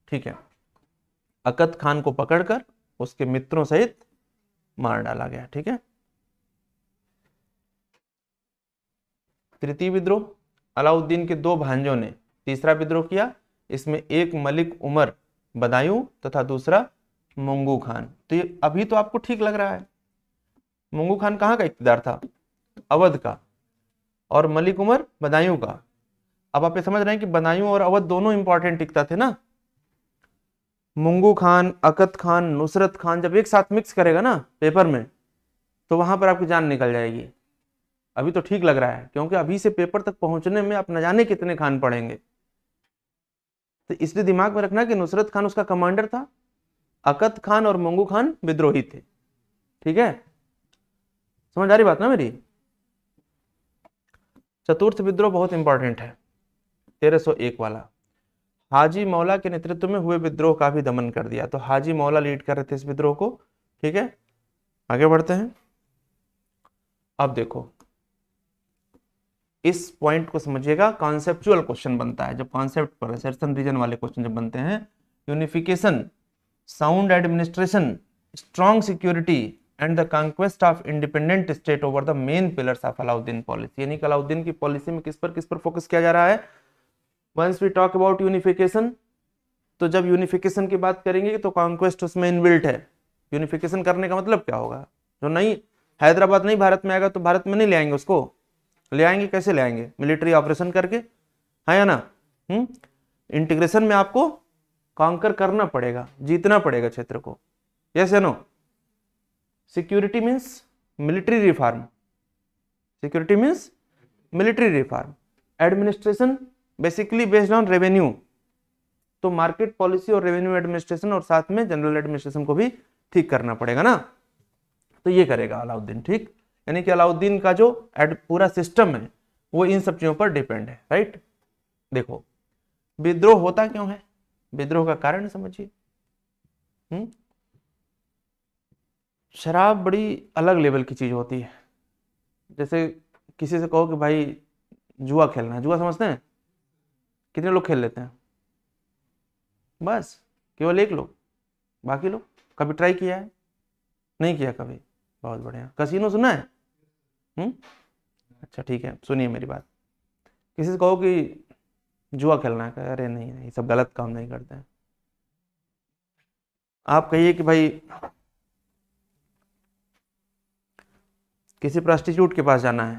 ठीक है। अकत खान को पकड़कर उसके मित्रों सहित मार डाला गया। ठीक है। तृतीय विद्रोह, अलाउद्दीन के 2 भांजों ने तीसरा विद्रोह किया। इसमें एक मलिक उमर बदायूं तथा दूसरा मुंगू खान। तो ये अभी तो आपको ठीक लग रहा है। मुंगू खान कहां का इक़्तिदार था? अवध का। और मलिक उमर बदायूं का। अब आप ये समझ रहे हैं कि बदायूं और अवध दोनों इंपॉर्टेंट इक़्ता थे ना? मुंगू खान, अकत खान, नुसरत खान जब एक साथ मिक्स करेगा ना पेपर में तो वहां पर आपकी जान निकल जाएगी। अभी तो ठीक लग रहा है क्योंकि अभी से पेपर तक पहुंचने में आप न जाने कितने खान पढ़ेंगे। तो इसलिए दिमाग में रखना कि नुसरत खान उसका कमांडर था, अकत खान और मुंगू खान विद्रोही थे। ठीक है, समझ आ रही बात ना मेरी? चतुर्थ विद्रोह बहुत इंपॉर्टेंट है, 1301 वाला। हाजी मौला के नेतृत्व में हुए विद्रोह का भी दमन कर दिया। तो हाजी मौला लीड कर रहे थे इस विद्रोह को। ठीक है, आगे बढ़ते हैं। अब देखो इस पॉइंट को समझिएगा, कॉन्सेप्चुअल क्वेश्चन बनता है जब कॉन्सेप्ट पर असर्शन रीजन वाले क्वेश्चन जब बनते हैं। Unification, sound administration, strong security and the conquest of independent state over the main pillars of Alauddin policy. यानी कि अलाउद्दीन की पॉलिसी में किस पर फोकस किया जा रहा है? Once we talk about unification, तो जब यूनिफिकेशन की बात करेंगे तो कॉन्क्वेस्ट उसमें इनबिल्ट है। यूनिफिकेशन करने का मतलब क्या होगा? जो नहीं हैदराबाद नहीं भारत में आएगा तो भारत में नहीं ले आएंगे उसको, ले आएंगे कैसे ले आएंगे? मिलिट्री ऑपरेशन करके, है या ना? इंटीग्रेशन में आपको कॉन्कर करना पड़ेगा, जीतना पड़ेगा क्षेत्र को। यस या no? Security means military reform, security means military reform, administration basically based on revenue, तो मार्केट पॉलिसी और रेवेन्यू एडमिनिस्ट्रेशन और साथ में जनरल एडमिनिस्ट्रेशन को भी ठीक करना पड़ेगा ना, तो ये करेगा अलाउद्दीन। ठीक, यानी कि अलाउद्दीन का जो पूरा सिस्टम है वो इन सब चीजों पर डिपेंड है, राइट। देखो विद्रोह होता क्यों है, विद्रोह का कारण समझिए। शराब बड़ी अलग लेवल की चीज होती है। जैसे किसी से कहो कि भाई जुआ खेलना है, जुआ समझते हैं? कितने लोग खेल लेते हैं? बस केवल एक लोग, बाकी लोग कभी ट्राई किया है? नहीं किया कभी, बहुत बढ़िया। कसीनो सुना है? अच्छा ठीक है, सुनिए मेरी बात। किसी से कहो कि जुआ खेलना है, अरे नहीं नहीं, सब गलत काम नहीं करते हैं। आप कहिए कि भाई किसी प्रोस्टिट्यूट के पास जाना है,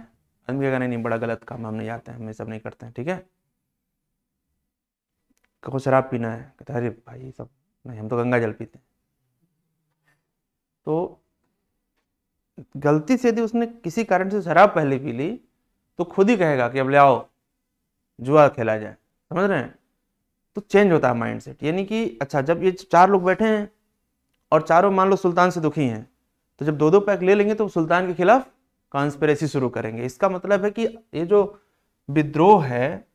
आदमी कहेगा नहीं बड़ा गलत काम, हम नहीं जाते हैं, हम ये सब नहीं करते हैं, ठीक है। कहो शराब पीना है, कहते अरे भाई ये सब नहीं, हम तो गंगा जल पीते हैं। तो गलती से यदि उसने किसी कारण से शराब पहले पी ली तो खुद ही कहेगा कि अब ले आओ जुआ खेला जाए, समझ रहे हैं? तो चेंज होता है माइंडसेट। यानी कि अच्छा जब ये चार लोग बैठे हैं और चारों मान लो सुल्तान से दुखी हैं, तो जब दो दो पैक ले लेंगे तो सुल्तान के खिलाफ कॉन्स्पिरेसी शुरू करेंगे। इसका मतलब है कि ये जो विद्रोह है,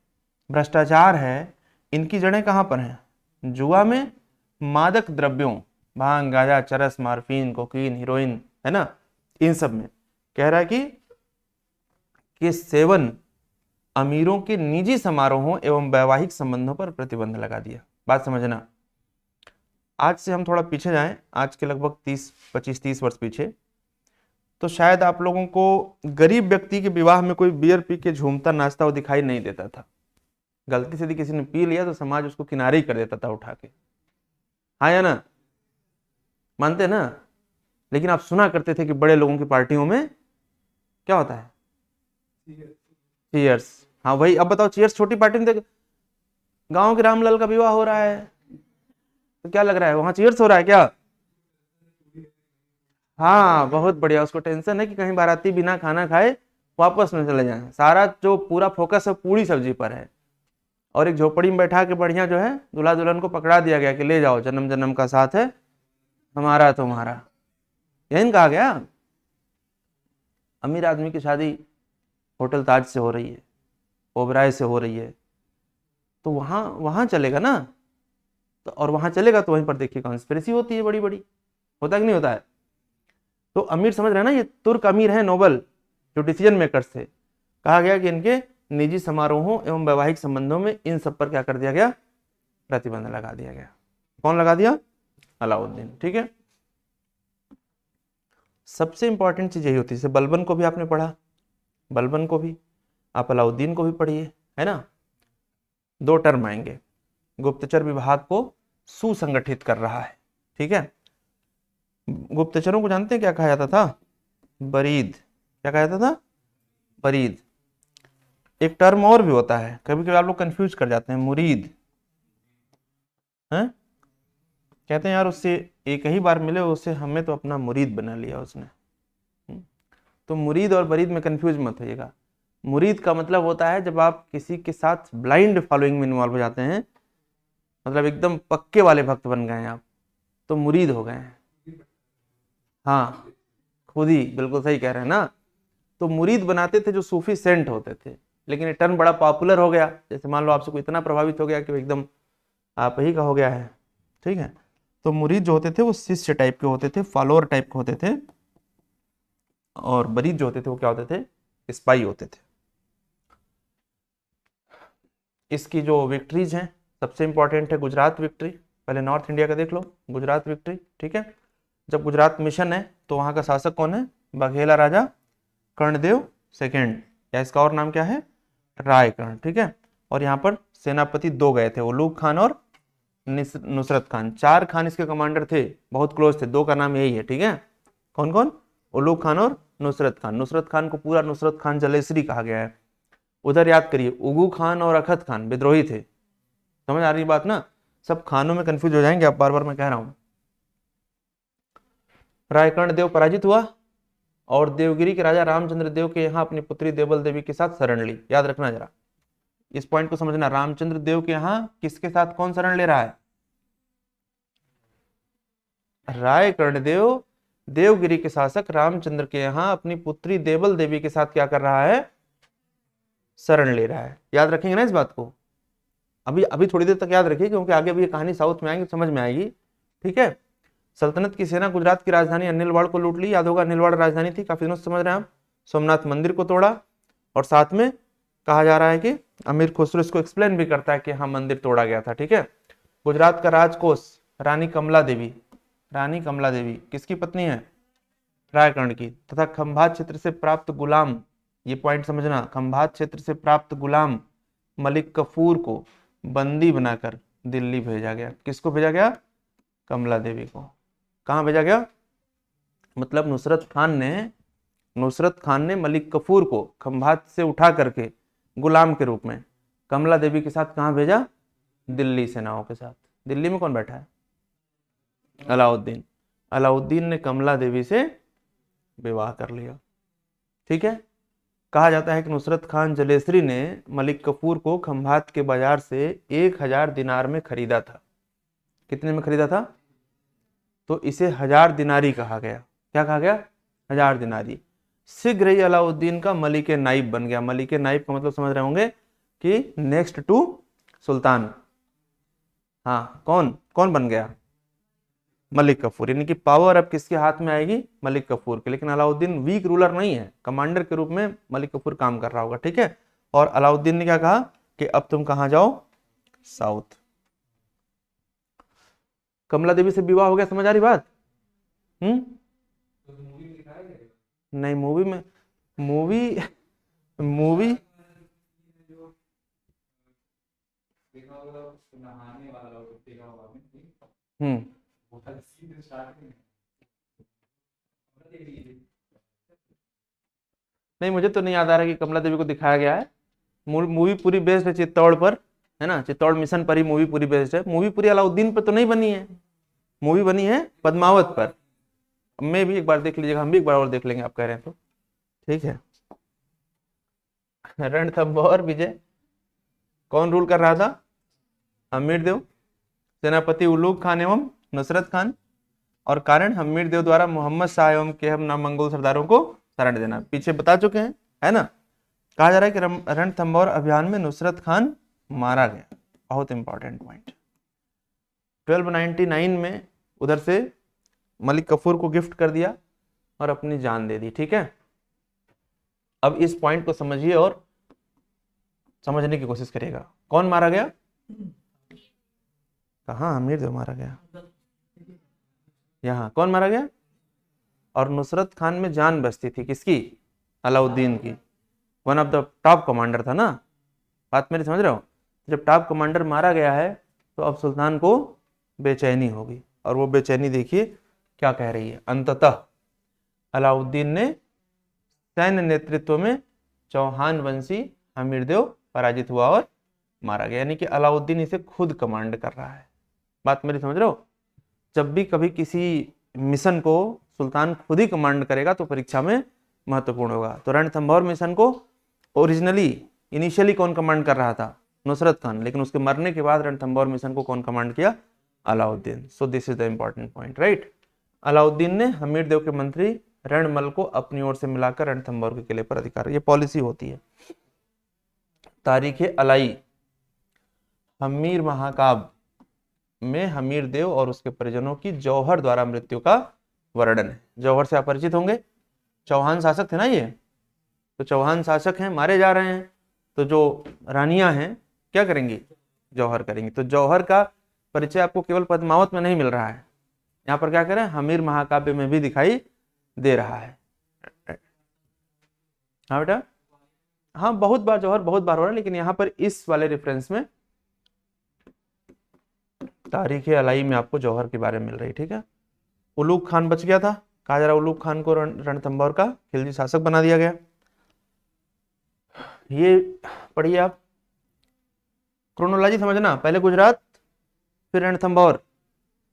भ्रष्टाचार है, इनकी जड़ें कहाँ पर हैं? जुआ में, मादक द्रव्यों, भांग, गांजा, चरस, मार्फिन, कोकीन, हीरोइन, है ना, इन सब में। कह रहा है कि सेवन अमीरों के निजी समारोहों एवं वैवाहिक संबंधों पर प्रतिबंध लगा दिया। बात समझना। आज से हम थोड़ा पीछे जाएं, आज के लगभग 25-30 वर्ष पीछे, तो शायद आप लोगों को गरीब व्यक्ति के विवाह में कोई बियर पी के झूमता नाचता हुआ दिखाई नहीं देता था। गलती से यदि किसी ने पी लिया तो समाज उसको किनारे ही कर देता था उठा के, हाँ या ना? मानते ना? लेकिन आप सुना करते थे कि बड़े लोगों की पार्टियों में क्या होता है? चीयर्स। हाँ वही, अब बताओ चीयर्स छोटी पार्टी में देख, गांव के रामलाल का विवाह हो रहा है तो क्या लग रहा है वहां चीयर्स हो रहा है क्या? हाँ बहुत बढ़िया, उसको टेंशन है कि कहीं बाराती बिना खाना खाए वापस न चले जाएं। सारा जो पूरा फोकस है पूरी सब्जी पर है, और एक झोपड़ी में बैठा के बढ़िया जो है दूल्हा दुल्हन को पकड़ा दिया गया कि ले जाओ, जन्म जन्म का साथ है हमारा तुम्हारा, यही कहा गया। अमीर आदमी की शादी होटल ताज से हो रही है, ओबराय से हो रही है, तो वहां चलेगा ना, तो और वहां चलेगा तो वहीं पर देखिए कॉन्स्पिरेसी होती है बड़ी बड़ी, होता कि नहीं होता है? तो अमीर समझ रहे हैं ना, ये तुर्क अमीर है नोबल, जो डिसीजन मेकर्स थे। कहा गया कि इनके निजी समारोहों एवं वैवाहिक संबंधों में इन सब पर क्या कर दिया गया? प्रतिबंध लगा दिया गया। कौन लगा दिया? अलाउद्दीन। ठीक है, सबसे इंपॉर्टेंट चीज यही होती है। जैसे बलबन को भी आपने पढ़ा, बलबन को भी आप अलाउद्दीन को भी पढ़िए, है ना। दो टर्म आएंगे, गुप्तचर विभाग को सुसंगठित कर रहा है, ठीक है। गुप्तचरों को जानते हैं क्या कहा जाता था? बरीद। क्या कहा जाता था? बरीद। एक टर्म और भी होता है, कभी कभी आप लोग कंफ्यूज कर जाते हैं, मुरीद हैं। कहते हैं यार उससे एक ही बार मिले, उससे हमें तो अपना मुरीद बना लिया उसने। तो मुरीद और बरीद में कंफ्यूज मत होइएगा। मुरीद का मतलब होता है जब आप किसी के साथ ब्लाइंड फॉलोइंग में इन्वॉल्व हो जाते हैं, मतलब एकदम पक्के वाले भक्त बन गए हैं आप, तो मुरीद हो गए हैं। हाँ खुद ही बिल्कुल सही कह रहे हैं ना। तो मुरीद बनाते थे जो सूफी सेंट होते थे, लेकिन ये टर्म बड़ा पॉपुलर हो गया। जैसे मान लो आपसे कोई इतना प्रभावित हो गया कि एकदम आप ही का हो गया है, ठीक है। तो मुरीद जो होते थे वो शिष्य टाइप के होते थे, फॉलोअर टाइप के होते थे, और बरीद जो होते थे वो क्या होते थे? स्पाई होते थे। इसकी जो विक्ट्रीज हैं, सबसे इंपॉर्टेंट है गुजरात विक्ट्री। पहले नॉर्थ इंडिया का देख लो, गुजरात विक्ट्री, ठीक है। जब गुजरात मिशन है तो वहां का शासक कौन है? बघेला राजा कर्णदेव सेकेंड, या इसका और नाम क्या है? रायकर्ण, ठीक है। और यहाँ पर सेनापति दो गए थे, उलूग खान और नुसरत खान। चार खान इसके कमांडर थे, बहुत क्लोज थे, दो का नाम यही है, ठीक है। कौन कौन? उलूग खान और नुसरत खान। नुसरत खान को पूरा नुसरत खान जलेसरी कहा गया है। उधर याद करिए, उगू खान और अखत खान विद्रोही थे, समझ आ रही बात ना? सब खानों में कंफ्यूज हो जाएंगे आप, बार बार मैं कह रहा हूं। रायकर्ण देव पराजित हुआ और देवगिरी के राजा रामचंद्र देव के यहाँ अपनी पुत्री देवल देवी के साथ शरण ली। याद रखना जरा, इस पॉइंट को समझना। रामचंद्र देव के यहाँ किसके साथ कौन शरण ले रहा है? रायकर्ण देव देवगिरी के शासक रामचंद्र के यहाँ अपनी पुत्री देवल देवी के साथ क्या कर रहा है? शरण ले रहा है। याद रखेंगे ना इस बात को? अभी अभी थोड़ी देर तक याद रखिए, क्योंकि आगे भी ये कहानी साउथ में आएंगे, समझ में आएगी। ठीक है। सल्तनत की सेना गुजरात की राजधानी अनिलवाड़ को लूट ली। याद होगा अनिलवाड़ राजधानी थी, काफी दिनों से समझ रहे हैं आप। सोमनाथ मंदिर को तोड़ा, और साथ में कहा जा रहा है कि अमीर खुसरो इसको एक्सप्लेन भी करता है कि हाँ मंदिर तोड़ा गया था। ठीक है। गुजरात का राजकोष रानी कमला देवी, रानी कमला देवी किसकी पत्नी है? रायकर्ण की। तथा खंभात क्षेत्र से प्राप्त गुलाम, ये पॉइंट समझना, खंभात क्षेत्र से प्राप्त गुलाम मलिक कफूर को बंदी बनाकर दिल्ली भेजा गया। किसको भेजा गया? कमला देवी को। कहाँ भेजा गया? मतलब नुसरत खान ने मलिक कफूर को खंभात से उठा करके गुलाम के रूप में कमला देवी के साथ कहाँ भेजा? दिल्ली सेनाओं के साथ। दिल्ली में कौन बैठा है? अलाउद्दीन। अलाउद्दीन ने कमला देवी से विवाह कर लिया। ठीक है। कहा जाता है कि नुसरत खान जलेसरी ने मलिक कफूर को खंभात के बाजार से 1000 दिनार में खरीदा था। कितने में खरीदा था? तो इसे 1000 दिनारी कहा गया। क्या कहा गया? 1000 दिनारी। शीघ्र ही अलाउद्दीन का मलिक नाइब बन गया। मलिक नाइब का मतलब समझ रहे होंगे कि नेक्स्ट टू सुल्तान। हाँ, कौन कौन बन गया? मलिक कफूर। यानी कि पावर अब किसके हाथ में आएगी? मलिक कफूर के। लेकिन अलाउद्दीन वीक रूलर नहीं है, कमांडर के रूप में मलिक कफूर काम कर रहा होगा। ठीक है। और अलाउद्दीन ने क्या कहा कि अब तुम कहां जाओ? साउथ। कमला देवी से विवाह हो गया। समझ आ रही बात? नहीं, मूवी में मूवी मूवी हम्म नहीं, मुझे तो नहीं याद आ रहा कि कमला देवी को दिखाया गया है। मूवी पूरी बेस्ड है चित्तौड़ पर, है ना? चित्तौड़ मिशन पर ही मूवी पूरी बेस्ड है। मूवी पूरी अलाउद्दीन पर तो नहीं बनी है, मूवी बनी है पद्मावत पर। मैं भी एक बार देख लीजिएगा, हम भी एक बार और देख लेंगे आप कह रहे हैं तो। ठीक है। रणथंभौर विजय कौन रूल कर रहा था? हमीर देव। सेनापति उलूग खान एवं नुसरत खान। और कारण हमीर देव द्वारा मोहम्मद शाह एवं के हम नामंगोल सरदारों को शरण देना। पीछे बता चुके हैं, है ना? कहा जा रहा है कि रणथंभौर अभियान में नुसरत खान मारा गया। बहुत इंपॉर्टेंट पॉइंट। 1299 में उधर से मलिक कफूर को गिफ्ट कर दिया और अपनी जान दे दी। ठीक है। अब इस पॉइंट को समझिए और समझने की कोशिश करिएगा। कौन मारा गया? कहाँ? हमीर देव मारा गया। यहाँ कौन मारा गया? और नुसरत खान में जान बचती थी किसकी? अलाउद्दीन की। One of the top commander था ना। बात मेरी समझ रहे हो? जब टॉप कमांडर मारा गया है तो अब सुल्तान को बेचैनी होगी, और वो बेचैनी देखिए क्या कह रही है। अंततः अलाउद्दीन ने सैन्य नेतृत्व में चौहान वंशी हमीर देव पराजित हुआ और मारा गया। यानी कि अलाउद्दीन इसे खुद कमांड कर रहा है। बात मेरी समझ रहे हो? जब भी कभी किसी मिशन को सुल्तान खुद ही कमांड करेगा तो परीक्षा में महत्वपूर्ण होगा। तो रणथंभौर मिशन को इनिशियली कौन कमांड कर रहा था? नुसरत खान। लेकिन उसके मरने के बाद रणथंभौर मिशन को कौन कमांड किया? Alauddin. So this is the important point, right? Alauddin ने हमीर देव के मंत्री रणमल को अपनी ओर से मिलाकर रणथंभौर के किले पर अधिकार, ये पॉलिसी होती है। तारीख अलाई हमीर महाकाव्य में हमीर देव और उसके परिजनों की जौहर द्वारा मृत्यु का वर्णन है। जौहर से अपरिचित होंगे, चौहान शासक थे ना ये। तो चौहान शासक हैं, मारे जा रहे हैं, तो जो रानियां हैं क्या करेंगी? जौहर करेंगी। तो जौहर का परिचय आपको केवल पद्मावत में नहीं मिल रहा है, यहाँ पर क्या करें, हमीर महाकाव्य में भी दिखाई दे रहा है। हाँ बेटा, हाँ बहुत बार जौहर बहुत बार हो रहा है, लेकिन यहाँ पर इस वाले रेफरेंस में तारीख अलाई में आपको जौहर के बारे में मिल रही। ठीक है। उलूग खान बच गया था। कहा जा रहा उलूग खान को रणथंभौर का खिलजी शासक बना दिया गया। ये पढ़िए आप, क्रोनोलॉजी समझना, पहले गुजरात, फिर रणथंभौर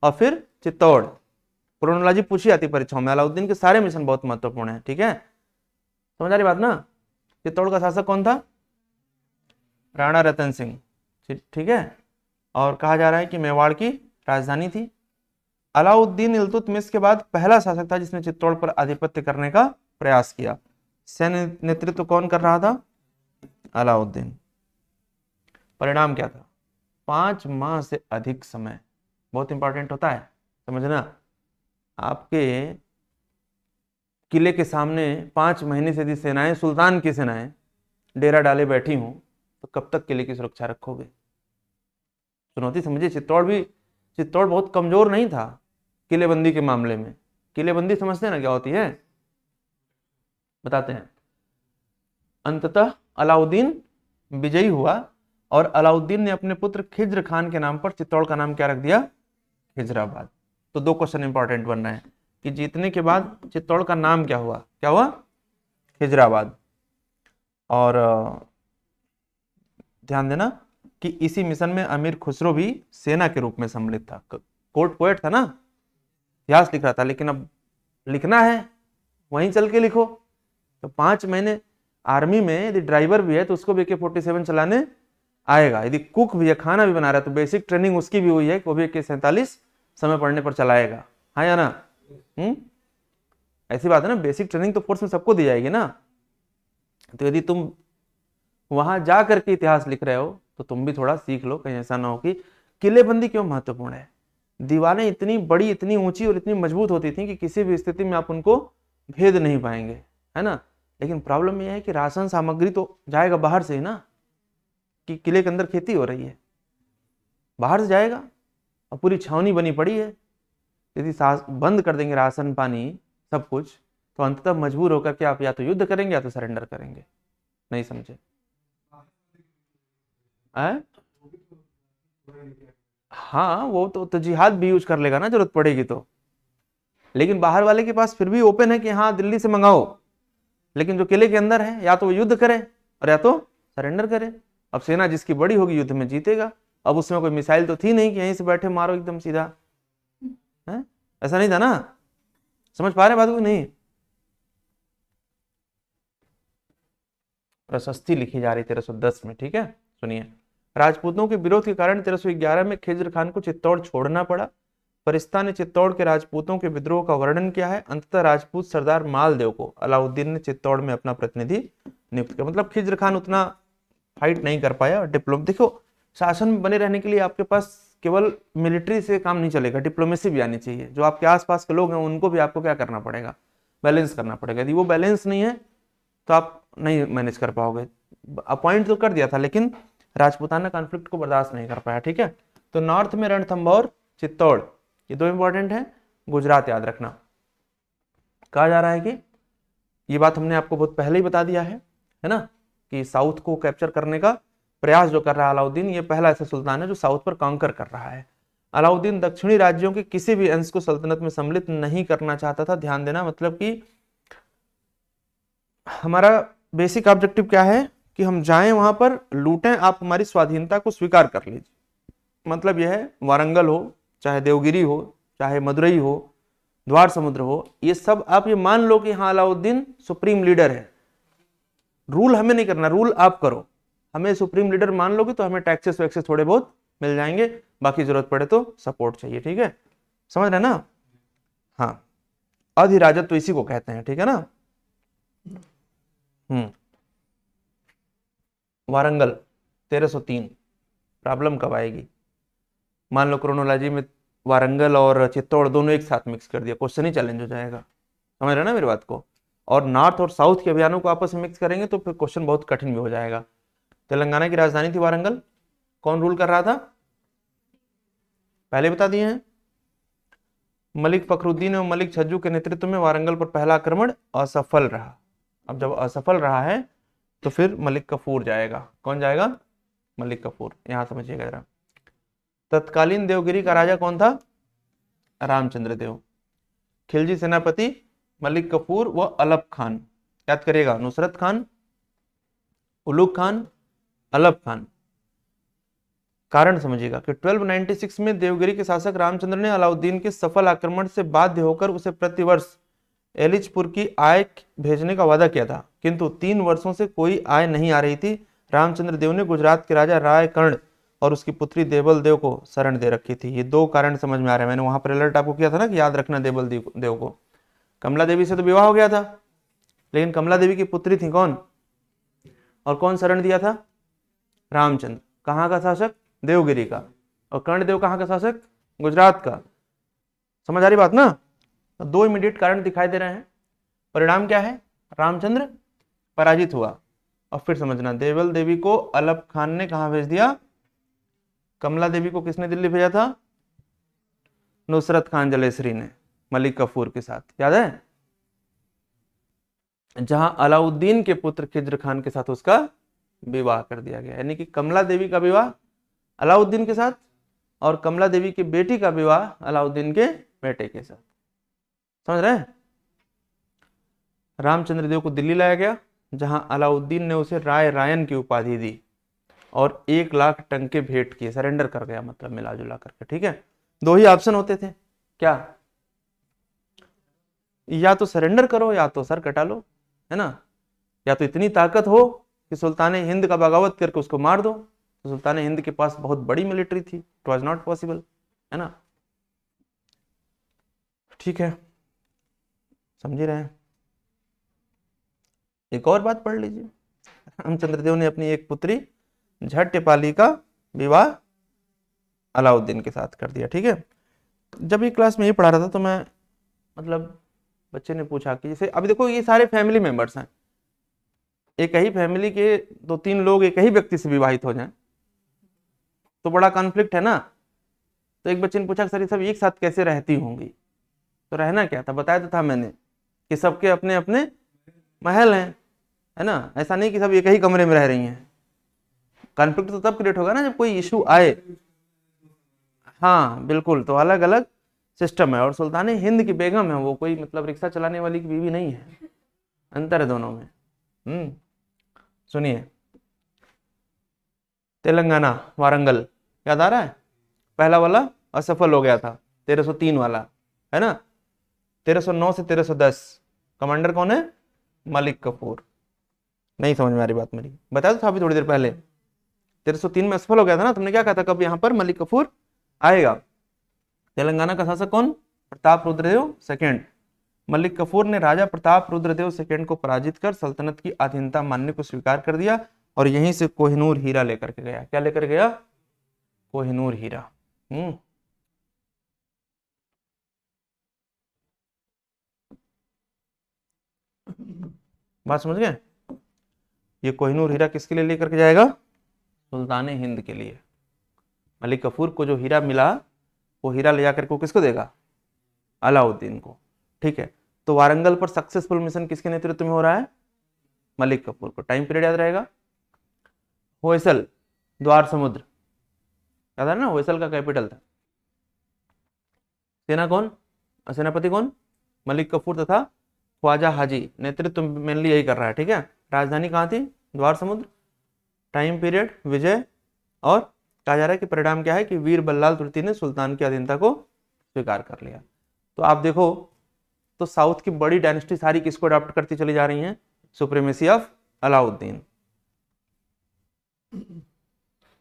और फिर चित्तौड़। क्रोनोलॉजी पूछी जाती परीक्षाओं में। अलाउद्दीन के सारे मिशन बहुत महत्वपूर्ण है, ठीक है, समझ आ रही बात ना। चित्तौड़ का शासक कौन था? राणा रतन सिंह, ठीक है। और कहा जा रहा है कि मेवाड़ की राजधानी थी। अलाउद्दीन इल्तुतमिश के बाद पहला शासक था जिसने चित्तौड़ पर आधिपत्य करने का प्रयास किया। सैन्य नेतृत्व कौन कर रहा था? अलाउद्दीन। परिणाम क्या था? 5 माह से अधिक समय, बहुत इंपॉर्टेंट होता है समझना। आपके किले के सामने 5 महीने से यदि सेनाएं, सुल्तान की सेनाएं डेरा डाले बैठी हूं तो कब तक किले की सुरक्षा रखोगे? चुनौती समझिए। चित्तौड़ बहुत कमजोर नहीं था किलेबंदी के मामले में। किलेबंदी समझते हैं ना क्या होती है? बताते हैं। अंततः अलाउद्दीन विजयी हुआ और अलाउद्दीन ने अपने पुत्र खिज्र खान के नाम पर चित्तौड़ का नाम क्या रख दिया? खिजराबाद। तो 2 क्वेश्चन इंपॉर्टेंट बन रहे हैं कि जीतने के बाद चित्तौड़ का नाम क्या हुआ? क्या हुआ? खिजराबाद। और ध्यान देना कि इसी मिशन में अमीर खुसरो भी सेना के रूप में सम्मिलित था। कोर्ट पोएट था ना, इतिहास लिख रहा था, लेकिन अब लिखना है वहीं चल के लिखो। तो 5 महीने आर्मी में यदि ड्राइवर भी है तो उसको भी AK-47 चलाने आएगा। यदि कुक भी है, खाना भी बना रहा है, तो बेसिक ट्रेनिंग उसकी भी हुई है, वो भी AK-47 समय पड़ने पर चलाएगा। हाँ या ना? ऐसी बात है ना, बेसिक ट्रेनिंग तो फोर्स में सबको दी जाएगी ना। तो यदि तुम वहां जा करके इतिहास लिख रहे हो तो तुम भी थोड़ा सीख लो, कहीं ऐसा ना हो कि किलेबंदी क्यों महत्वपूर्ण है। दीवारें इतनी बड़ी, इतनी ऊंची और इतनी मजबूत होती थी कि किसी भी स्थिति में आप उनको भेद नहीं पाएंगे, है ना। लेकिन प्रॉब्लम यह है कि राशन सामग्री तो जाएगा बाहर से ही ना, कि किले के अंदर खेती हो रही है, बाहर से जाएगा और पूरी छावनी बनी पड़ी है। यदि बंद कर देंगे राशन पानी सब कुछ, तो अंततः मजबूर होकर के आप या तो युद्ध करेंगे या तो सरेंडर करेंगे। नहीं समझे? हाँ, वो तो जिहाद भी यूज कर लेगा ना जरूरत पड़ेगी तो। लेकिन बाहर वाले के पास फिर भी ओपन है कि हाँ दिल्ली से मंगाओ, लेकिन जो किले के अंदर है या तो वो युद्ध करे और या तो सरेंडर करे। अब सेना जिसकी बड़ी होगी युद्ध में जीतेगा। अब उसमें कोई मिसाइल तो थी नहीं कि यहीं से बैठे मारो एकदम सीधा, है? ऐसा नहीं था ना। समझ पा रहे बात को नहीं? प्रशस्ति लिखी जा रही 1310 में, ठीक है, सुनिए। राजपूतों के विरोध के कारण 1311 में खिज्र खान को चित्तौड़ छोड़ना पड़ा। फरिश्ता ने चित्तौड़ के राजपूतों के विद्रोह का वर्णन किया है। अंततः राजपूत सरदार मालदेव को अलाउद्दीन ने चित्तौड़ में अपना प्रतिनिधि नियुक्त किया। मतलब खिज्र खान उतना फाइट नहीं कर पाया। देखो, शासन में बने रहने के लिए आपके पास केवल मिलिट्री से काम नहीं चलेगा, डिप्लोमेसी भी आनी चाहिए। जो आपके आसपास के लोग हैं उनको भी आपको क्या करना पड़ेगा? बैलेंस करना पड़ेगा। यदि वो बैलेंस नहीं है तो आप नहीं मैनेज कर पाओगे। अपॉइंट तो कर दिया था लेकिन राजपूताना कॉन्फ्लिक्ट को बर्दाश्त नहीं कर पाया, ठीक है। तो नॉर्थ में रणथंभौर, चित्तौड़, ये 2 इंपॉर्टेंट है। गुजरात याद रखना। कहा जा रहा है कि ये बात हमने आपको बहुत पहले ही बता दिया है ना, कि साउथ को कैप्चर करने का प्रयास जो कर रहा है अलाउद्दीन, ये पहला ऐसा सुल्तान है जो साउथ पर कांकर कर रहा है। अलाउद्दीन दक्षिणी राज्यों के किसी भी अंश को सल्तनत में सम्मिलित नहीं करना चाहता था। ध्यान देना, मतलब कि हमारा बेसिक ऑब्जेक्टिव क्या है कि हम जाएं वहां पर, लूटें, आप हमारी स्वाधीनता को स्वीकार कर लीजिए। मतलब यह है, वारंगल हो, चाहे देवगिरी हो, चाहे मदुरई हो, द्वार समुद्र हो, ये सब आप ये मान लो कि हाँ अलाउद्दीन सुप्रीम लीडर है। रूल हमें नहीं करना, रूल आप करो। हमें सुप्रीम लीडर मान लोगे तो हमें टैक्सेस वैक्सेस थोड़े बहुत मिल जाएंगे, बाकी जरूरत पड़े तो सपोर्ट चाहिए, ठीक है, समझ रहे ना। हाँ, अधिराजत्व तो इसी को कहते हैं, ठीक है ना। वारंगल 1303। प्रॉब्लम कब आएगी? मान लो क्रोनोलॉजी में वारंगल और चित्तौड़ दोनों एक साथ मिक्स कर दिया, क्वेश्चन ही चैलेंज हो जाएगा। समझ रहे ना मेरी बात को। और नॉर्थ और साउथ के अभियानों को आपस में मिक्स करेंगे तो फिर क्वेश्चन बहुत कठिन भी हो जाएगा। तेलंगाना की राजधानी थी वारंगल। कौन रूल कर रहा था? पहले बता दिए हैं। मलिक फखरुद्दीन और मलिक छज्जू के नेतृत्व में वारंगल पर पहला आक्रमण असफल रहा। अब जब असफल रहा है तो फिर मलिक कफूर जाएगा। कौन जाएगा? मलिक कफूर। यहां समझिएगा जरा। तत्कालीन देवगिरी का राजा कौन था? रामचंद्र देव। खिलजी सेनापति मलिक कफूर व अलप खान। याद करिएगा, नुसरत खान, उलुग खान, अलप खान। कारण समझिएगा कि 1296 में देवगिरी के शासक रामचंद्र ने अलाउद्दीन के सफल आक्रमण से बाध्य होकर उसे प्रतिवर्ष एलिचपुर की आय भेजने का वादा किया था, किंतु 3 वर्षों से कोई आय नहीं आ रही थी। रामचंद्र देव ने गुजरात के राजा राय कर्ण और उसकी पुत्री देवल देव को शरण दे रखी थी। ये 2 कारण समझ में आ रहे हैं। मैंने वहां पर अलर्ट आपको किया था ना कि याद रखना देवल देव को। कमला देवी से तो विवाह हो गया था, लेकिन कमला देवी की पुत्री थी कौन, और कौन शरण दिया था, रामचंद्र। कहाँ का शासक, देवगिरी का। और कर्णदेव कहाँ का शासक, गुजरात का। समझ आ रही बात ना। 2 इमीडिएट कारण दिखाई दे रहे हैं। परिणाम क्या है, रामचंद्र पराजित हुआ। और फिर समझना, देवल देवी को अलप खान ने कहां भेज दिया, कमला देवी को किसने दिल्ली भेजा था, नुसरत खान जलेसरी ने मलिक कफूर के साथ, याद है, जहां अलाउद्दीन के पुत्र खिज्र खान के साथ उसका विवाह कर दिया गया। यानी कि कमला देवी का विवाह अलाउद्दीन के साथ और कमला देवी की बेटी का विवाह अलाउद्दीन के बेटे के साथ। समझ रहे हैं। रामचंद्र देव को दिल्ली लाया गया, जहां अलाउद्दीन ने उसे राय रायन की उपाधि दी और 1 लाख टंके भेंट किए, सरेंडर कर गया, मतलब मिला जुला करके। ठीक है, 2 ही ऑप्शन होते थे, क्या, या तो सरेंडर करो या तो सर कटा लो, है ना। या तो इतनी ताकत हो कि सुल्तान हिंद का बगावत करके उसको मार दो। तो सुल्तान हिंद के पास बहुत बड़ी मिलिट्री थी, इट वॉज नॉट पॉसिबल, है ना। ठीक है, समझ रहे हैं। एक और बात पढ़ लीजिए, रामचंद्र देव ने अपनी एक पुत्री झट्यपाली का विवाह अलाउद्दीन के साथ कर दिया। ठीक है, जब ये क्लास में ये पढ़ा रहा था तो मैं, मतलब बच्चे ने पूछा कि जैसे अभी देखो ये सारे फैमिली मेंबर्स हैं, एक ही फैमिली के 2-3 लोग एक ही व्यक्ति से विवाहित हो जाएं तो बड़ा कॉन्फ्लिक्ट है ना। तो एक बच्चे ने पूछा सर ये सब एक साथ कैसे रहती होंगी, तो रहना क्या था, बताया तो था मैंने कि सबके अपने अपने महल हैं, है ना। ऐसा नहीं कि सब एक ही कमरे में रह रही हैं। कॉन्फ्लिक्ट तो तब क्रिएट होगा ना जब कोई इशू आए। हाँ बिल्कुल, तो अलग अलग सिस्टम है। और सुल्तान हिंद की बेगम है, वो कोई मतलब रिक्शा चलाने वाली की बीवी नहीं है, अंतर है दोनों में। सुनिए, तेलंगाना वारंगल, याद आ रहा है, पहला वाला असफल हो गया था, 1303 वाला, है ना। 1309 से 1310 कमांडर कौन है, मलिक कफूर। नहीं समझ में आ रही बात मेरी, बताया तो था अभी थोड़ी देर पहले। 1303 में असफल हो गया था ना, तुमने क्या कहा था, कब यहाँ पर मलिक कफूर आएगा। तेलंगाना का शासक कौन, प्रताप रुद्रदेव सेकेंड। मलिक कफूर ने राजा प्रताप रुद्रदेव सेकेंड को पराजित कर सल्तनत की अधीनता मानने को स्वीकार कर दिया और यहीं से कोहिनूर हीरा लेकर के गया। क्या लेकर गया, कोहिनूर हीरा। बात समझ गए। ये कोहिनूर हीरा किसके लिए लेकर के जाएगा, सुल्तान हिंद के लिए। मलिक कफूर को जो हीरा मिला वो हीरा ले जाकर को किसको देगा, अलाउद्दीन को। ठीक है, तो वारंगल पर सक्सेसफुल मिशन किसके नेतृत्व में हो रहा है, मलिक कफूर को। टाइम पीरियड याद रहेगा, होयसल, द्वार समुद्र, याद है ना, होयसल का कैपिटल था। सेना कौन, सेनापति कौन, मलिक कफूर तथा ख्वाजा हाजी, नेतृत्व मेनली यही कर रहा है। ठीक है, राजधानी कहाँ थी, द्वार समुद्र। टाइम पीरियड विजय, और कहा जा रहा है कि परिणाम क्या है कि वीर बल्लाल तृतीय ने सुल्तान की अधीनता को स्वीकार कर लिया। तो आप देखो तो साउथ की बड़ी डायनेस्टी सारी किसको अडॉप्ट करती चली जा रही हैं, सुप्रीमेसी ऑफ अलाउद्दीन।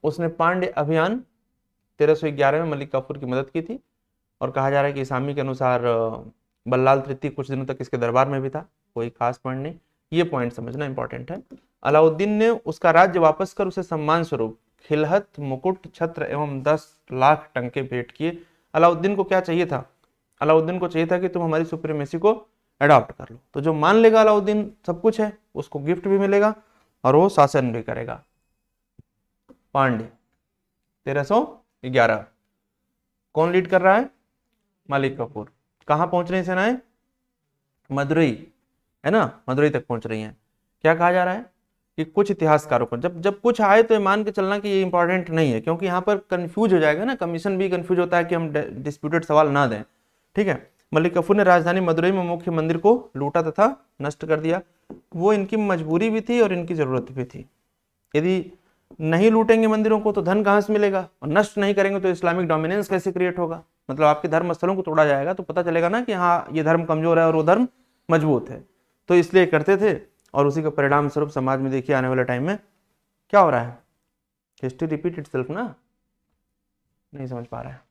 उसने पांड्य अभियान 1311 में मलिक काफूर की मदद की थी और कहा जा रहा है कि इसामी के अनुसार बल्लाल तृतीय कुछ दिनों तक इसके दरबार में भी था। कोई खास पॉइंट नहीं, ये पॉइंट समझना इंपॉर्टेंट है। अलाउद्दीन ने उसका राज्य वापस कर उसे सम्मान स्वरूप खिलहत, मुकुट, छत्र एवं 10 लाख टंके भेंट किए। अलाउद्दीन को क्या चाहिए था, अलाउद्दीन को चाहिए था कि तुम हमारी सुप्रीमेसी को अडॉप्ट कर लो। तो जो मान लेगा अलाउद्दीन सब कुछ है, उसको गिफ्ट भी मिलेगा और वो शासन भी करेगा। पांड्य 1311, कौन लीड कर रहा है, मलिक कफूर। कहां पहुंच रही सेनाएं, मदुरई, है ना, मदुरई तक पहुंच रही हैं। क्या कहा जा रहा है कि कुछ इतिहासकारों को जब कुछ आए तो ये मान के चलना कि ये इंपॉर्टेंट नहीं है, क्योंकि यहाँ पर कंफ्यूज हो जाएगा ना, कमीशन भी कंफ्यूज होता है कि हम डिस्प्यूटेड सवाल ना दें। ठीक है, मलिक कफूर ने राजधानी मदुरई में मुख्य मंदिर को लूटा तथा नष्ट कर दिया। वो इनकी मजबूरी भी थी और इनकी जरूरत भी थी। यदि नहीं लूटेंगे मंदिरों को तो धन कहाँ से मिलेगा, और नष्ट नहीं करेंगे तो इस्लामिक डोमिनेंस कैसे क्रिएट होगा। मतलब आपके धर्म स्थलों को तोड़ा जाएगा तो पता चलेगा ना कि हाँ ये धर्म कमजोर है और वो धर्म मजबूत है। तो इसलिए करते थे, और उसी का परिणाम स्वरूप समाज में देखिए आने वाले टाइम में क्या हो रहा है। हिस्ट्री रिपीट इटसेल्फ ना, नहीं समझ पा रहा है।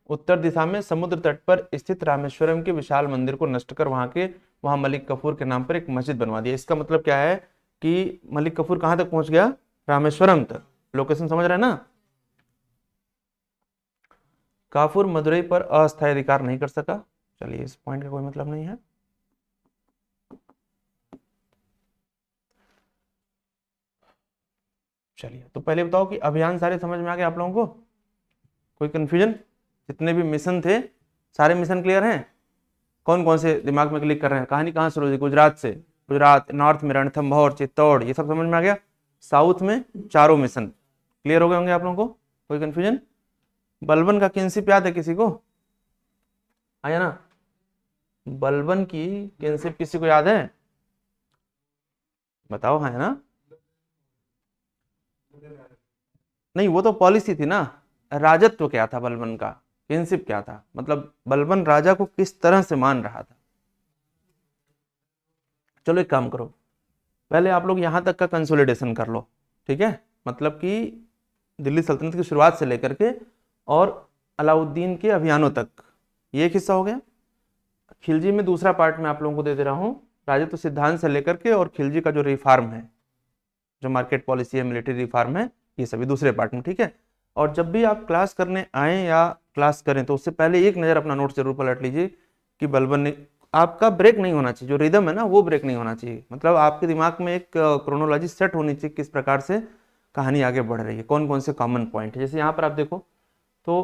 उत्तर दिशा में समुद्र तट पर स्थित रामेश्वरम के विशाल मंदिर को नष्ट कर वहां मलिक कफूर के नाम पर एक मस्जिद बनवा दिया। इसका मतलब क्या है कि मलिक कफूर कहां तक पहुंच गया, रामेश्वरम तक। लोकेशन समझ रहे हैं ना। काफूर मदुरई पर अस्थायी अधिकार नहीं कर सका। चलिए इस पॉइंट का कोई मतलब नहीं है। चलिए तो पहले बताओ कि अभियान सारे समझ में आ गए आप लोगों को, कोई कंफ्यूजन। जितने भी मिशन थे सारे मिशन क्लियर हैं। कौन कौन से दिमाग में क्लिक कर रहे हैं। कहानी कहाँ शुरू हुई, गुजरात से। गुजरात, नॉर्थ में रणथंभौर, चित्तौड़, ये सब समझ में आ गया। साउथ में चारों मिशन क्लियर हो गए होंगे आप लोगों को, कोई कंफ्यूजन। बलबन का किनशिप याद है किसी को, आया ना। बलबन की किनशिप किसी को याद है, बताओ। है ना, नहीं वो तो पॉलिसी थी ना। राजत्व क्या था बलबन का, किनशिप क्या था, मतलब बलबन राजा को किस तरह से मान रहा था। चलो एक काम करो, पहले आप लोग यहां तक का कंसोलिडेशन कर लो, ठीक है। मतलब कि दिल्ली सल्तनत की शुरुआत से लेकर के और अलाउद्दीन के अभियानों तक, ये एक हिस्सा हो गया। खिलजी में दूसरा पार्ट में आप लोगों को दे दे रहा हूं, राजत्व सिद्धांत से लेकर के और खिलजी का जो रिफॉर्म है, जो मार्केट पॉलिसी है, मिलिट्री रिफॉर्म है, ये सभी दूसरे पार्ट में, ठीक है। और जब भी आप क्लास करने आए या क्लास करें तो उससे पहले एक नज़र अपना नोट जरूर पलट लीजिए कि बलबन ने, आपका ब्रेक नहीं होना चाहिए, जो रिदम है ना वो ब्रेक नहीं होना चाहिए। मतलब आपके दिमाग में एक क्रोनोलॉजी सेट होनी चाहिए, किस प्रकार से कहानी आगे बढ़ रही है, कौन कौन से कॉमन पॉइंट है। जैसे यहाँ पर आप देखो तो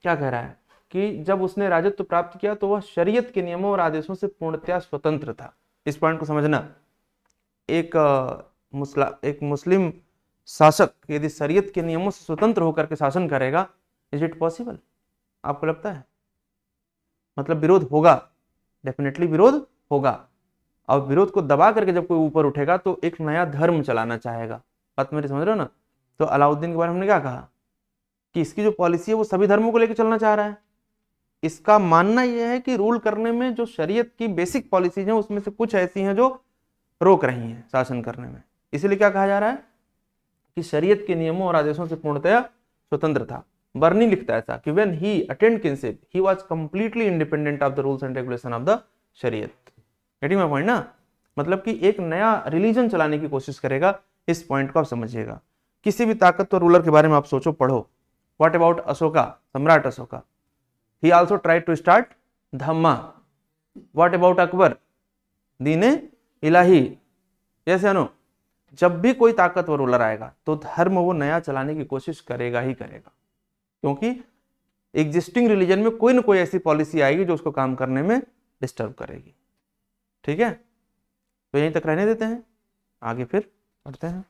क्या कह रहा है कि जब उसने राजत्व प्राप्त किया तो वह शरीयत के नियमों और आदेशों से पूर्णतया स्वतंत्र था। इस पॉइंट को समझना। एक मुस्लिम शासक यदि शरीयत के नियमों से स्वतंत्र होकर के शासन करेगा, इज इट पॉसिबल, आपको लगता है। मतलब विरोध होगा, डेफिनेटली विरोध होगा। और विरोध को दबा करके जब कोई ऊपर उठेगा तो एक नया धर्म चलाना चाहेगा। बात मेरी समझ रहे हो ना। तो अलाउद्दीन के बारे में हमने क्या कहा कि इसकी जो पॉलिसी है वो सभी धर्मों को लेकर चलना चाह रहा है। इसका मानना यह है कि रूल करने में जो शरीयत की बेसिक पॉलिसीज हैं उसमें से कुछ ऐसी हैं जो रोक रही हैं शासन करने में। इसीलिए क्या कहा जा रहा है कि शरीयत के नियमों और आदेशों से पूर्णतया स्वतंत्र था। बर्नी लिखता है ऐसा कि when he attend kinship he was completely independent of the rules and regulation of the शरीयत। गेटिंग माय पॉइंट ना। मतलब कि एक नया रिलीजन चलाने की कोशिश करेगा। इस पॉइंट को आप समझिएगा। किसी भी ताकतवर रूलर के बारे में आप सोचो, पढ़ो। व्हाट अबाउट अशोका, सम्राट Ashoka, he also tried to start Dhamma. What about Akbar, Din Ilahi. Yes या नो। जब भी कोई ताकतवर रूलर आएगा तो धर्म वो नया चलाने की कोशिश करेगा ही करेगा, क्योंकि एग्जिस्टिंग रिलीजन में कोई ना कोई ऐसी पॉलिसी आएगी जो उसको काम करने में डिस्टर्ब करेगी। ठीक है, तो यहीं तक रहने देते हैं, आगे फिर पढ़ते हैं।